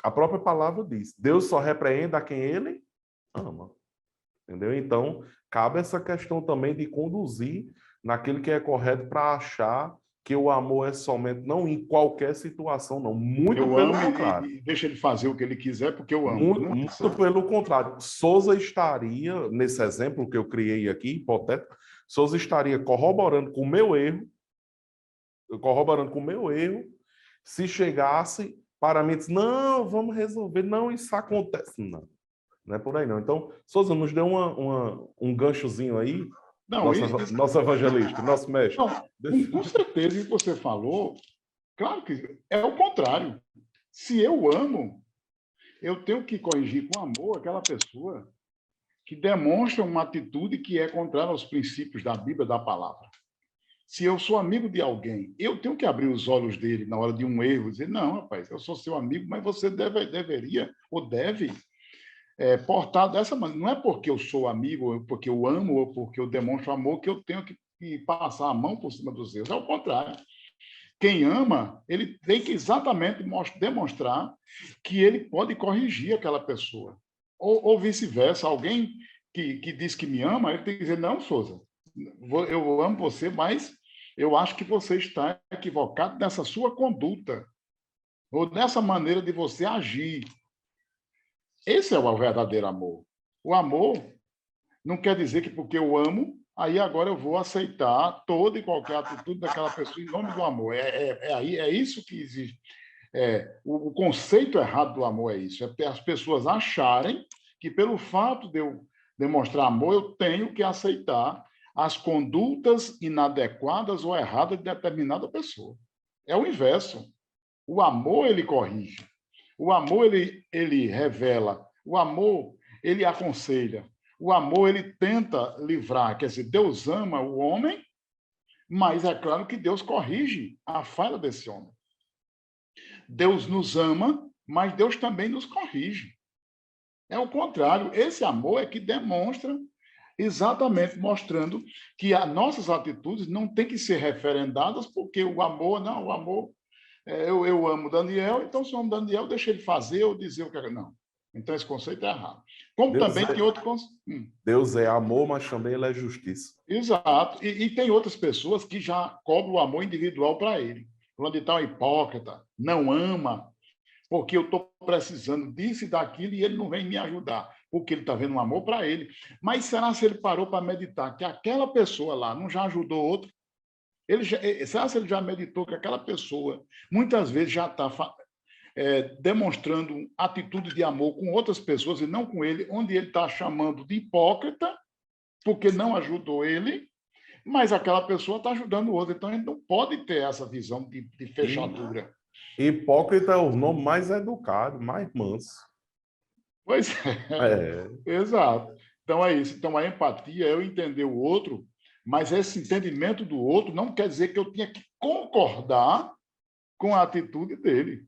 Speaker 2: a própria palavra diz. Deus só repreende a quem ele ama. Entendeu? Então, cabe essa questão também de conduzir naquilo que é correto para achar que o amor é somente, não em qualquer situação, não. Muito
Speaker 1: Eu
Speaker 2: pelo
Speaker 1: amo
Speaker 2: contrário.
Speaker 1: e deixa ele fazer o que ele quiser, porque eu amo.
Speaker 2: Muito,
Speaker 1: Não é
Speaker 2: muito
Speaker 1: assim.
Speaker 2: pelo contrário. Souza estaria, nesse exemplo que eu criei aqui, hipotético, Souza estaria corroborando com o meu erro, se chegasse para mim e disse, não, vamos resolver, não, isso acontece. Não, não é por aí não. Então, Souza nos deu um ganchozinho aí,
Speaker 1: Não,
Speaker 2: nosso evangelista, nosso mestre.
Speaker 1: não, com certeza que você falou, claro que é o contrário. Se eu amo, eu tenho que corrigir com amor aquela pessoa que demonstra uma atitude que é contrária aos princípios da Bíblia, da palavra. Se eu sou amigo de alguém, eu tenho que abrir os olhos dele na hora de um erro, dizer, não, rapaz, eu sou seu amigo, mas você deveria ou deve portar dessa maneira. Não é porque eu sou amigo, ou porque eu amo, ou porque eu demonstro amor, que eu tenho que passar a mão por cima dos erros. É o contrário. Quem ama, ele tem que exatamente demonstrar que ele pode corrigir aquela pessoa. Ou vice-versa, alguém que diz que me ama, ele tem que dizer, não, Souza, eu amo você, mas eu acho que você está equivocado nessa sua conduta, ou nessa maneira de você agir. Esse é o verdadeiro amor. O amor não quer dizer que porque eu amo, aí agora eu vou aceitar toda e qualquer atitude daquela pessoa em nome do amor. É isso que existe. O conceito errado do amor é isso. É as pessoas acharem que pelo fato de eu demonstrar amor, eu tenho que aceitar as condutas inadequadas ou erradas de determinada pessoa. É o inverso. O amor, ele corrige. O amor, ele revela. O amor, ele aconselha. O amor, ele tenta livrar. Quer dizer, Deus ama o homem, mas é claro que Deus corrige a falha desse homem. Deus nos ama, mas Deus também nos corrige. É o contrário. Esse amor é que demonstra, exatamente mostrando que as nossas atitudes não têm que ser referendadas, porque o amor, não, o amor, eu amo Daniel, então se eu amo Daniel, deixa ele fazer ou dizer o que é. Não. Então esse conceito é errado. Como
Speaker 2: Deus
Speaker 1: também
Speaker 2: é,
Speaker 1: tem outro conceito.
Speaker 2: Deus é amor, mas também ele é justiça.
Speaker 1: Exato. E tem outras pessoas que já cobram o amor individual para ele. Fulano de tal é hipócrita, não ama. porque eu estou precisando disso e daquilo e ele não vem me ajudar, porque ele está vendo um amor para ele. Mas será se ele parou para meditar que aquela pessoa lá não já ajudou outro? Será se ele já meditou que aquela pessoa muitas vezes já está demonstrando atitude de amor com outras pessoas e não com ele, onde ele está chamando de hipócrita, porque não ajudou ele, mas aquela pessoa está ajudando o outro. Então, ele não pode ter essa visão de fechadura.
Speaker 2: Hipócrita é o nome mais educado, mais manso.
Speaker 1: Pois é. Exato. Então, é isso. Então, a empatia é eu entender o outro, mas esse entendimento do outro não quer dizer que eu tenha que concordar com a atitude dele.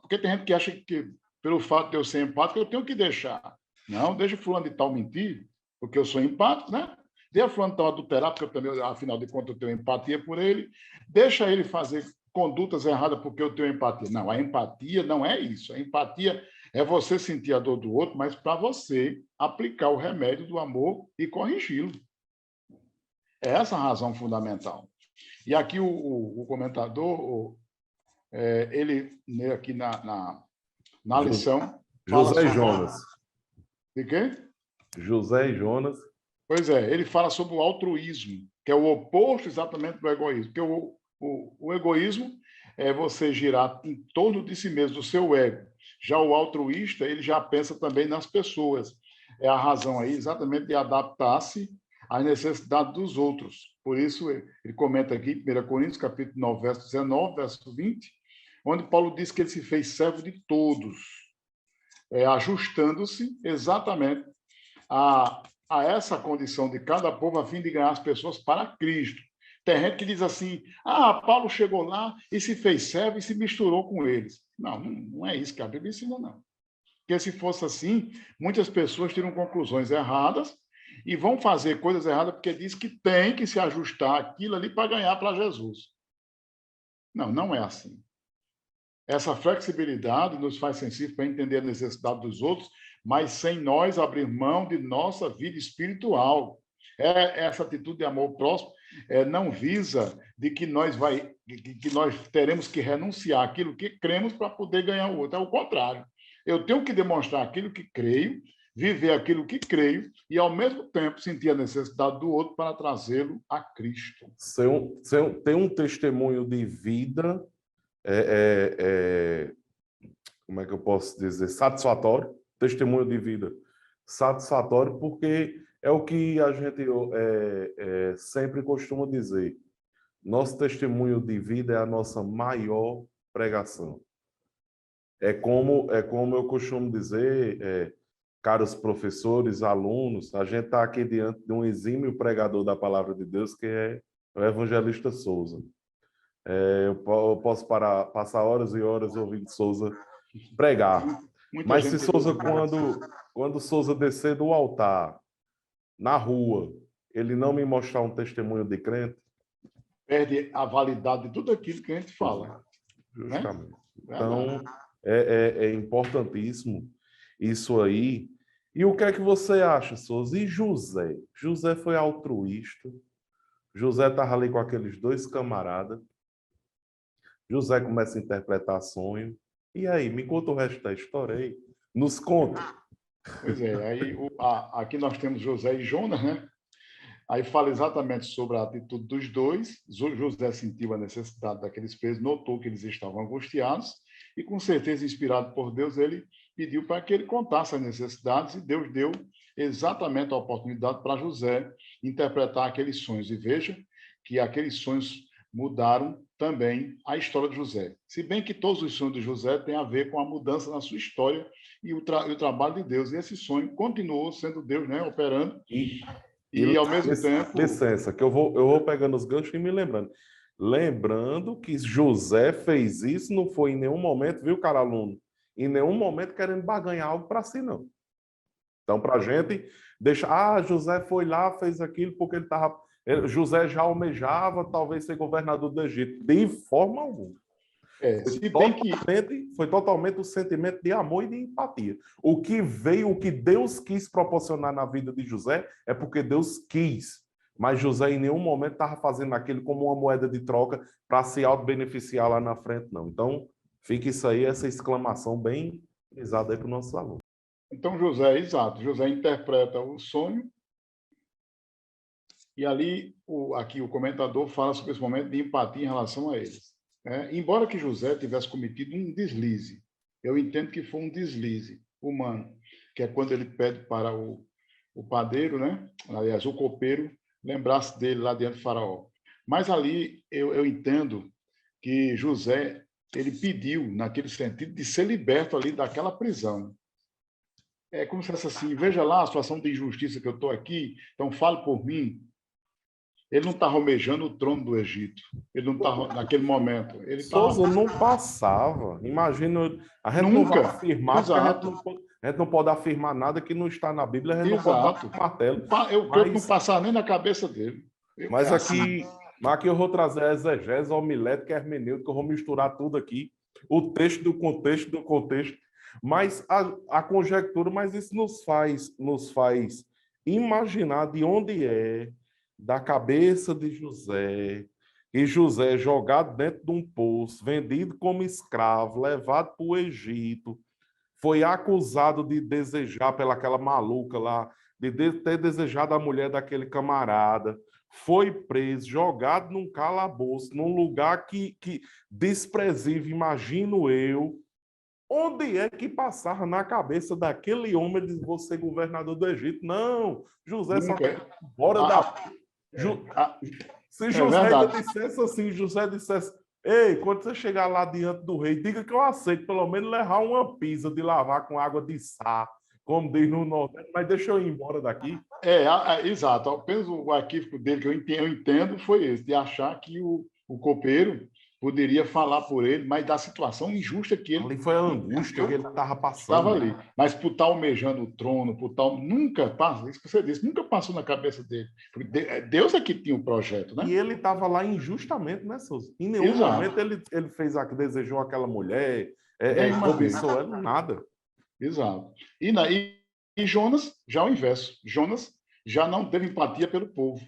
Speaker 1: Porque tem gente que acha que, pelo fato de eu ser empático, eu tenho que deixar. Não, deixa o fulano de tal mentir, porque eu sou empático, né? Deixa o fulano de tal adulterar, porque eu também, afinal de contas, eu tenho empatia por ele. Deixa ele fazer condutas erradas, porque eu tenho empatia. Não, a empatia não é isso. A empatia é você sentir a dor do outro, mas para você aplicar o remédio do amor e corrigi-lo. É essa a razão fundamental. E aqui o comentador, ele aqui na lição...
Speaker 2: José e Jonas.
Speaker 1: De quê?
Speaker 2: José e Jonas.
Speaker 1: Pois é, ele fala sobre o altruísmo, que é o oposto exatamente do egoísmo. Porque o egoísmo é você girar em torno de si mesmo, do seu ego. Já o altruísta, ele já pensa também nas pessoas. É a razão aí exatamente de adaptar-se às necessidades dos outros. Por isso, ele comenta aqui, 1 Coríntios, capítulo 9, verso 19, verso 20, onde Paulo diz que ele se fez servo de todos, ajustando-se exatamente a essa condição de cada povo a fim de ganhar as pessoas para Cristo. Tem gente que diz assim, Paulo chegou lá e se fez servo e se misturou com eles. Não é isso que a Bíblia ensina, não. Porque se fosse assim, muitas pessoas tiram conclusões erradas e vão fazer coisas erradas porque diz que tem que se ajustar aquilo ali para ganhar para Jesus. Não é assim. Essa flexibilidade nos faz sensíveis para entender a necessidade dos outros, mas sem nós abrir mão de nossa vida espiritual. Essa atitude de amor próximo não visa de que nós teremos que renunciar àquilo que cremos para poder ganhar o outro. É o contrário. Eu tenho que demonstrar aquilo que creio, viver aquilo que creio e, ao mesmo tempo, sentir a necessidade do outro para trazê-lo a Cristo.
Speaker 2: Tem um testemunho de vida, como é que eu posso dizer? Satisfatório. Testemunho de vida satisfatório, porque é o que a gente sempre costuma dizer. Nosso testemunho de vida é a nossa maior pregação. É como eu costumo dizer, caros professores, alunos, a gente está aqui diante de um exímio pregador da palavra de Deus, que é o evangelista Souza. Eu posso passar horas e horas ouvindo Souza pregar. Mas se Souza, quando Souza descer do altar, na rua, ele não me mostrar um testemunho de crente,
Speaker 1: perde a validade de tudo aquilo que a gente fala.
Speaker 2: Justamente. Né? Então, é importantíssimo isso aí. E o que é que você acha, Souza? E José? José foi altruísta. José estava ali com aqueles dois camaradas. José começa a interpretar sonho. E aí, me conta o resto da história aí. Nos conta.
Speaker 1: Pois é, aí aqui nós temos José e Jonas, né? Aí fala exatamente sobre a atitude dos dois. José sentiu a necessidade daqueles presos, notou que eles estavam angustiados e, com certeza, inspirado por Deus, ele pediu para que ele contasse as necessidades e Deus deu exatamente a oportunidade para José interpretar aqueles sonhos. E veja que aqueles sonhos mudaram também a história de José. Se bem que todos os sonhos de José têm a ver com a mudança na sua história e o trabalho de Deus. E esse sonho continuou sendo Deus, né, operando. E ao mesmo tempo...
Speaker 2: Licença, que eu vou pegando os ganchos e me lembrando. Lembrando que José fez isso, não foi em nenhum momento, viu, cara aluno? Em nenhum momento querendo barganhar algo para si, não. Então, para a gente deixar... José foi lá, fez aquilo porque ele estava... José já almejava talvez ser governador do Egito. De forma alguma. Foi totalmente o sentimento de amor e de empatia. O que Deus quis proporcionar na vida de José é porque Deus quis. Mas José em nenhum momento estava fazendo aquilo como uma moeda de troca para se auto-beneficiar lá na frente, não. Então, Fica isso aí, essa exclamação bem frisada aí para o nosso aluno.
Speaker 1: Então, José, exato, José interpreta o sonho e ali, aqui o comentador fala sobre esse momento de empatia em relação a eles. Embora que José tivesse cometido um deslize, eu entendo que foi um deslize humano, que é quando ele pede para o padeiro, né? Aliás, o copeiro, lembrar-se dele lá diante do faraó. Mas ali eu entendo que José, ele pediu, naquele sentido, de ser liberto ali daquela prisão. É como se fosse assim, veja lá a situação de injustiça que eu estou aqui, então fale por mim. Ele não está almejando o trono do Egito. Ele não está, naquele momento. Ele está.
Speaker 2: Souza não passava. Imagina, a gente não vai
Speaker 1: Nunca.
Speaker 2: afirmar, porque
Speaker 1: Exato.
Speaker 2: a gente não pode afirmar nada que não está na Bíblia, a gente não pode
Speaker 1: Exato.
Speaker 2: bater martelo.
Speaker 1: Eu creio que não passava nem na cabeça dele.
Speaker 2: Mas
Speaker 1: assim.
Speaker 2: aqui eu vou trazer a exegese, a homilética e a hermenêutica, eu vou misturar tudo aqui. O texto do contexto. Mas a conjectura, mas isso nos faz imaginar de onde é, da cabeça de José, e José jogado dentro de um poço, vendido como escravo, levado para o Egito, foi acusado de desejar pelaquela maluca lá, de ter desejado a mulher daquele camarada, foi preso, jogado num calabouço, num lugar que desprezível, imagino eu. Onde é que passava na cabeça daquele homem de você governador do Egito? Não, José só
Speaker 1: Nunca.
Speaker 2: bora da... Se José ainda dissesse assim, José dissesse, ei, quando você chegar lá diante do rei, diga que eu aceito pelo menos levar uma pisa de lavar com água de sá, como diz no Nordeste, mas deixa eu ir embora daqui.
Speaker 1: Exato. Apenas o equívoco dele que eu entendo foi esse, de achar que o copeiro poderia falar por ele, mas da situação injusta que ele...
Speaker 2: Ali foi a angústia que ele estava passando.
Speaker 1: Estava ali. Mas por estar almejando o trono, por tal, nunca passa, isso que você disse, nunca passou na cabeça dele. Porque Deus é que tinha o projeto, né?
Speaker 2: E ele estava lá injustamente, né, Souza? Em nenhum momento ele fez desejou aquela mulher, cobiçou ela, nada.
Speaker 1: Exato. E Jonas, já o inverso. Jonas já não teve empatia pelo povo,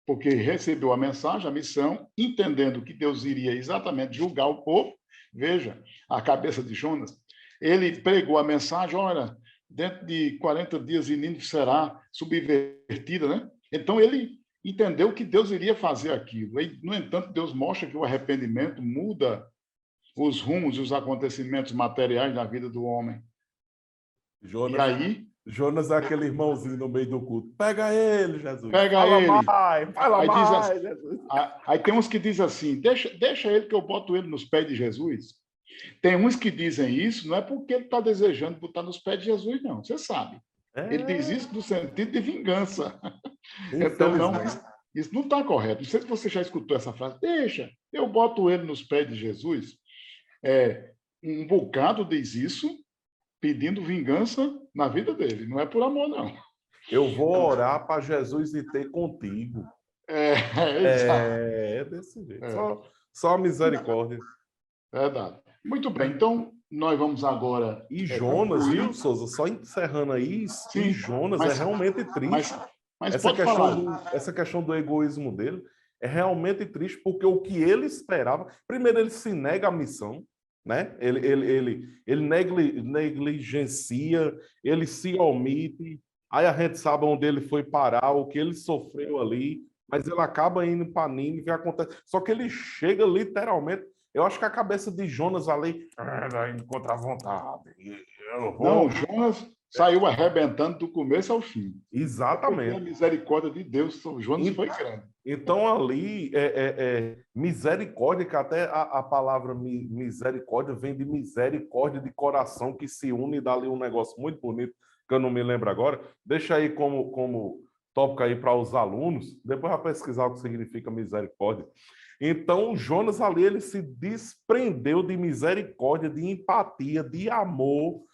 Speaker 1: porque recebeu a mensagem, a missão, entendendo que Deus iria exatamente julgar o povo. Veja, a cabeça de Jonas. Ele pregou a mensagem, olha, dentro de 40 dias Nínive será subvertida, né? Então ele entendeu que Deus iria fazer aquilo. E, no entanto, Deus mostra que o arrependimento muda os rumos e os acontecimentos materiais da vida do homem.
Speaker 2: Jonas,
Speaker 1: e aí...
Speaker 2: Jonas é aquele irmãozinho no meio do culto. Pega ele, Jesus.
Speaker 1: Fala
Speaker 2: mais,
Speaker 1: assim,
Speaker 2: Jesus.
Speaker 1: Aí tem uns que dizem assim, deixa ele que eu boto ele nos pés de Jesus. Tem uns que dizem isso, não é porque ele está desejando botar nos pés de Jesus, não. Você sabe. Ele diz isso no sentido de vingança. Então, não, isso não está correto. Não sei se você já escutou essa frase. Deixa, eu boto ele nos pés de Jesus. Um bocado diz isso, pedindo vingança na vida dele. Não é por amor, não.
Speaker 2: Eu vou orar para Jesus ir ter contigo.
Speaker 1: É
Speaker 2: desse jeito. Só misericórdia.
Speaker 1: Verdade. Muito bem, então nós vamos agora...
Speaker 2: E Jonas, viu, Souza? Só encerrando aí, sim, e Jonas é realmente triste.
Speaker 1: Mas
Speaker 2: essa questão do egoísmo dele é realmente triste, porque o que ele esperava... Primeiro, ele se nega à missão, né? Ele negligencia, ele se omite, aí a gente sabe onde ele foi parar, o que ele sofreu ali, mas ele acaba indo para Nínive, que acontece. Só que ele chega literalmente... Eu acho que a cabeça de Jonas ali indo contra a vontade.
Speaker 1: Não, Jonas saiu arrebentando do começo ao fim.
Speaker 2: Exatamente.
Speaker 1: A misericórdia de Deus, Jonas foi grande.
Speaker 2: Então ali, misericórdia, que até a palavra misericórdia vem de misericórdia de coração, que se une e dá ali um negócio muito bonito, que eu não me lembro agora. Deixa aí como tópico aí para os alunos, depois vai pesquisar o que significa misericórdia. Então, Jonas ali, ele se desprendeu de misericórdia, de empatia, de amor.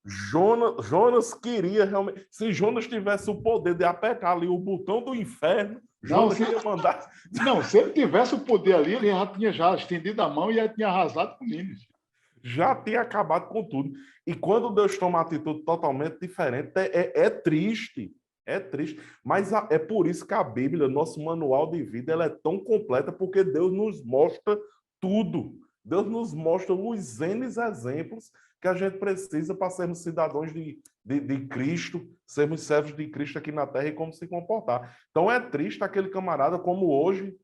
Speaker 2: Jonas queria realmente... Se Jonas tivesse o poder de apertar ali o botão do inferno, Jonas ia mandar...
Speaker 1: Não, se ele tivesse o poder ali, ele já tinha estendido a mão e já tinha arrasado com Nínive.
Speaker 2: Já tinha acabado com tudo. E quando Deus toma uma atitude totalmente diferente, é triste. É triste, mas é por isso que a Bíblia, nosso manual de vida, ela é tão completa, porque Deus nos mostra tudo. Deus nos mostra os N exemplos que a gente precisa para sermos cidadãos de Cristo, sermos servos de Cristo aqui na Terra e como se comportar. Então é triste aquele camarada como hoje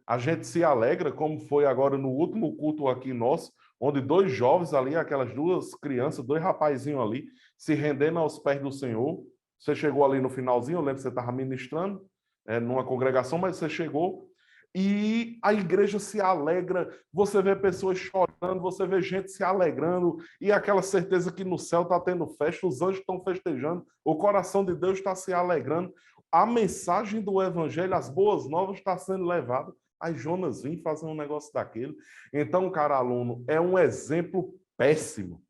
Speaker 2: a gente se alegra, como foi agora no último culto aqui nosso, onde 2 jovens ali, aquelas 2 crianças, 2 rapazinhos ali, se rendendo aos pés do Senhor. Você chegou ali no finalzinho, eu lembro que você estava ministrando numa congregação, mas você chegou e a igreja se alegra, você vê pessoas chorando, você vê gente se alegrando, e aquela certeza que no céu está tendo festa, os anjos estão festejando, o coração de Deus está se alegrando, a mensagem do evangelho, as boas novas está sendo levada. Aí Jonas vem fazer um negócio daquele. Então, cara aluno, é um exemplo péssimo,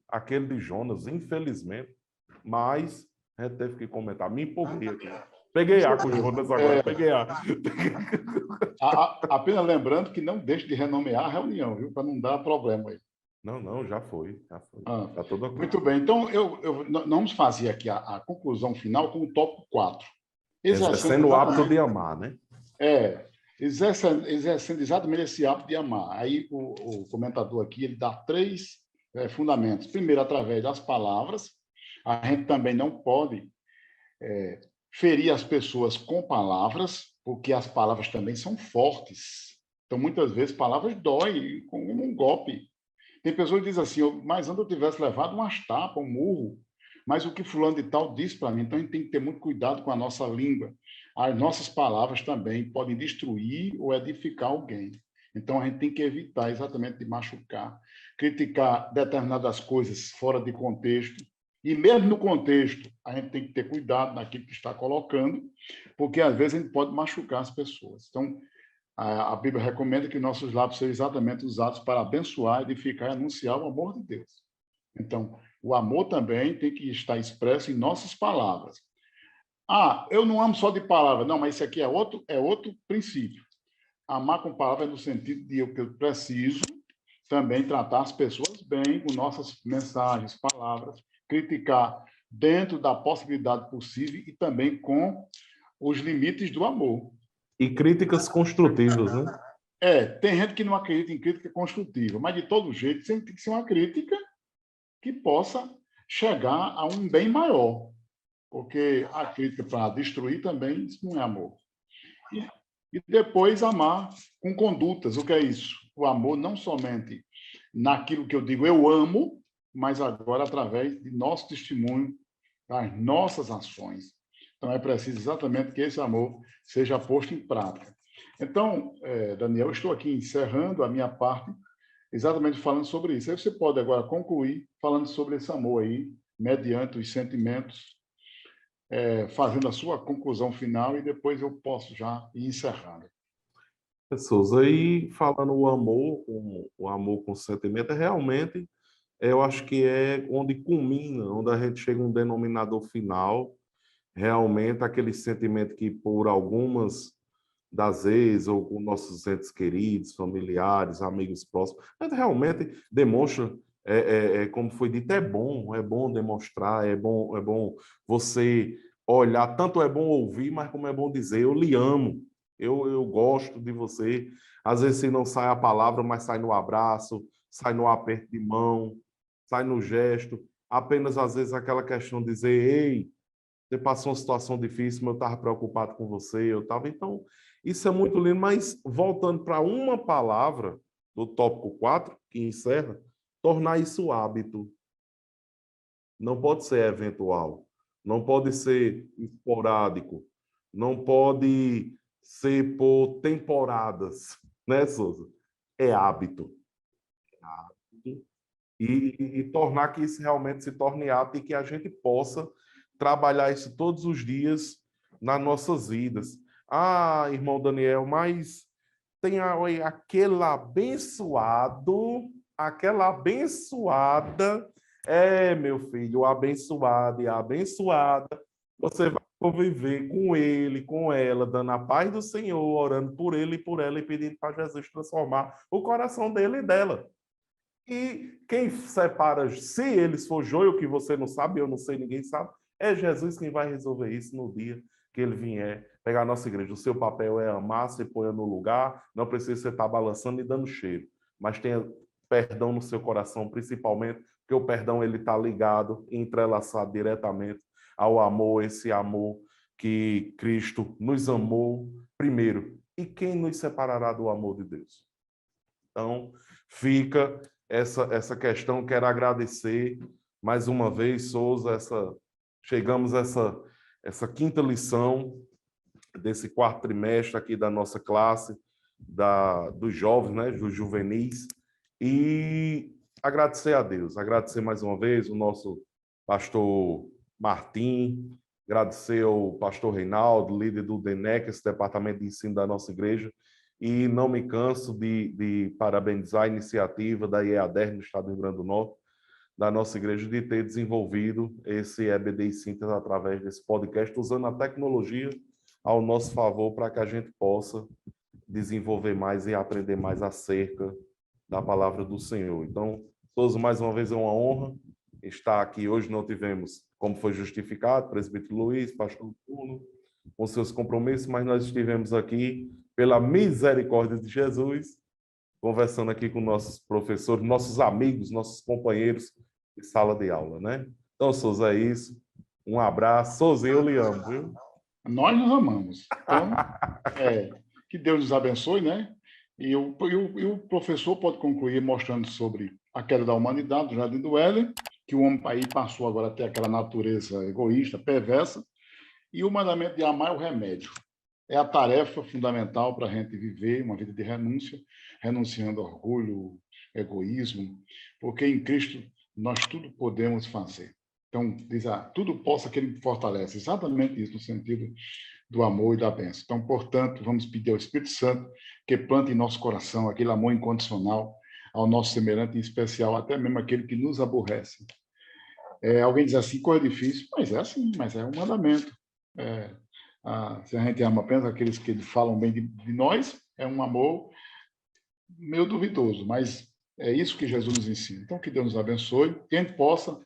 Speaker 2: aquele de Jonas, infelizmente, mas a gente teve que comentar, me empolguei aqui. Peguei A com o Jonas agora, peguei A.
Speaker 1: Apenas lembrando que não deixe de renomear a reunião, viu? Para não dar problema aí.
Speaker 2: Não, já foi. Tá tudo ok.
Speaker 1: Muito bem, então nós vamos fazer aqui a conclusão final com o tópico 4.
Speaker 2: Exercendo o hábito de amar, né?
Speaker 1: Exercendo exatamente esse hábito de amar. Aí o comentador aqui, ele dá 3 fundamentos. Primeiro, através das palavras. A gente também não pode ferir as pessoas com palavras, porque as palavras também são fortes. Então, muitas vezes, palavras doem como um golpe. Tem pessoas que dizem assim, mas antes eu tivesse levado umas tapas, um murro, mas o que fulano de tal disse para mim. Então, a gente tem que ter muito cuidado com a nossa língua. As nossas palavras também podem destruir ou edificar alguém. Então, a gente tem que evitar exatamente de machucar, criticar determinadas coisas fora de contexto. E mesmo no contexto, a gente tem que ter cuidado naquilo que está colocando, porque às vezes a gente pode machucar as pessoas. Então, a Bíblia recomenda que nossos lábios sejam exatamente usados para abençoar, edificar e anunciar o amor de Deus. Então, o amor também tem que estar expresso em nossas palavras. Eu não amo só de palavra. Não, mas isso aqui é outro princípio. Amar com palavra é no sentido de que eu preciso também tratar as pessoas bem com nossas mensagens, palavras, criticar dentro da possibilidade possível e também com os limites do amor.
Speaker 2: E críticas construtivas, né?
Speaker 1: Tem gente que não acredita em crítica construtiva, mas de todo jeito sempre tem que ser uma crítica que possa chegar a um bem maior, porque a crítica para destruir também isso não é amor. E depois amar com condutas. O que é isso? O amor não somente naquilo que eu digo eu amo, mas agora através de nosso testemunho, das nossas ações. Então, é preciso exatamente que esse amor seja posto em prática. Então, Daniel, eu estou aqui encerrando a minha parte, exatamente falando sobre isso. Aí você pode agora concluir falando sobre esse amor aí, mediante os sentimentos, fazendo a sua conclusão final, e depois eu posso já ir encerrando.
Speaker 2: Pessoas, aí falando o amor com sentimento, realmente, eu acho que é onde culmina, onde a gente chega a um denominador final, realmente aquele sentimento que por algumas das vezes, ou com nossos entes queridos, familiares, amigos próximos, a gente realmente demonstra, como foi dito, é bom demonstrar, é bom você olhar, tanto é bom ouvir, mas como é bom dizer, eu lhe amo, eu gosto de você. Às vezes se não sai a palavra, mas sai no abraço, sai no aperto de mão, sai no gesto, apenas às vezes aquela questão de dizer, ei, você passou uma situação difícil, mas eu estava preocupado com você, eu estava... Então, isso é muito lindo, mas voltando para uma palavra do tópico 4, que encerra, tornar isso hábito. Não pode ser eventual, não pode ser esporádico, não pode ser por temporadas, né, Souza? É hábito. E tornar que isso realmente se torne hábito e que a gente possa trabalhar isso todos os dias nas nossas vidas. Irmão Daniel, mas tem aquela abençoada, meu filho, o abençoado e a abençoada, você vai conviver com ele, com ela, dando a paz do Senhor, orando por ele e por ela e pedindo para Jesus transformar o coração dele e dela. E quem separa, se eles for joio, que você não sabe, eu não sei, ninguém sabe, é Jesus quem vai resolver isso no dia que ele vier pegar a nossa igreja. O seu papel é amar, se ponha no lugar, não precisa você estar balançando e dando cheiro, mas tenha perdão no seu coração, principalmente, porque o perdão ele está ligado, entrelaçado diretamente ao amor, esse amor que Cristo nos amou primeiro. E quem nos separará do amor de Deus? Então, fica essa questão. Quero agradecer mais uma vez, Souza, chegamos a essa quinta lição desse quarto trimestre aqui da nossa classe, dos jovens, né, dos juvenis, e agradecer a Deus, agradecer mais uma vez o nosso pastor Martim, agradecer ao pastor Reinaldo, líder do DENEC, esse departamento de ensino da nossa igreja, e não me canso de parabenizar a iniciativa da IEADER no estado do Rio Grande do Norte, da nossa igreja, de ter desenvolvido esse EBD em síntese através desse podcast, usando a tecnologia ao nosso favor para que a gente possa desenvolver mais e aprender mais acerca da palavra do Senhor. Então, Souza, mais uma vez é uma honra estar aqui. Hoje não tivemos, como foi justificado, presbítero Luiz, pastor Bruno, com seus compromissos, mas nós estivemos aqui pela misericórdia de Jesus, conversando aqui com nossos professores, nossos amigos, nossos companheiros de sala de aula, né? Então, Souza, é isso. Um abraço. Souza, eu lhe amo, viu?
Speaker 1: Nós nos amamos. Então, que Deus nos abençoe, né? E o professor pode concluir mostrando sobre a queda da humanidade, do Jardim do Éden, que o homem aí passou agora a ter aquela natureza egoísta, perversa, e o mandamento de amar é o remédio. É a tarefa fundamental para a gente viver uma vida de renúncia, renunciando ao orgulho, egoísmo, porque em Cristo nós tudo podemos fazer. Então, diz, tudo posso aquele que me fortalece. Exatamente isso, no sentido do amor e da bênção. Então, portanto, vamos pedir ao Espírito Santo que plante em nosso coração aquele amor incondicional ao nosso semelhante, em especial até mesmo aquele que nos aborrece. Alguém diz assim, coisa difícil, mas é assim, mas é um mandamento. Se a gente ama apenas aqueles que falam bem de nós, é um amor meio duvidoso, mas é isso que Jesus nos ensina. Então, que Deus nos abençoe, que a gente possa,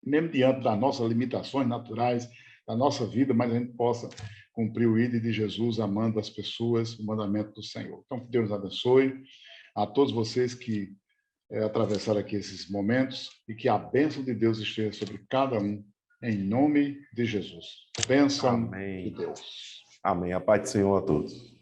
Speaker 1: mesmo diante das nossas limitações naturais, da nossa vida, mas a gente possa cumprir o ídolo de Jesus, amando as pessoas, o mandamento do Senhor. Então, que Deus nos abençoe, a todos vocês que atravessaram aqui esses momentos, e que a bênção de Deus esteja sobre cada um, em nome de Jesus. Bênção de Deus.
Speaker 2: Amém. A paz do Senhor a todos.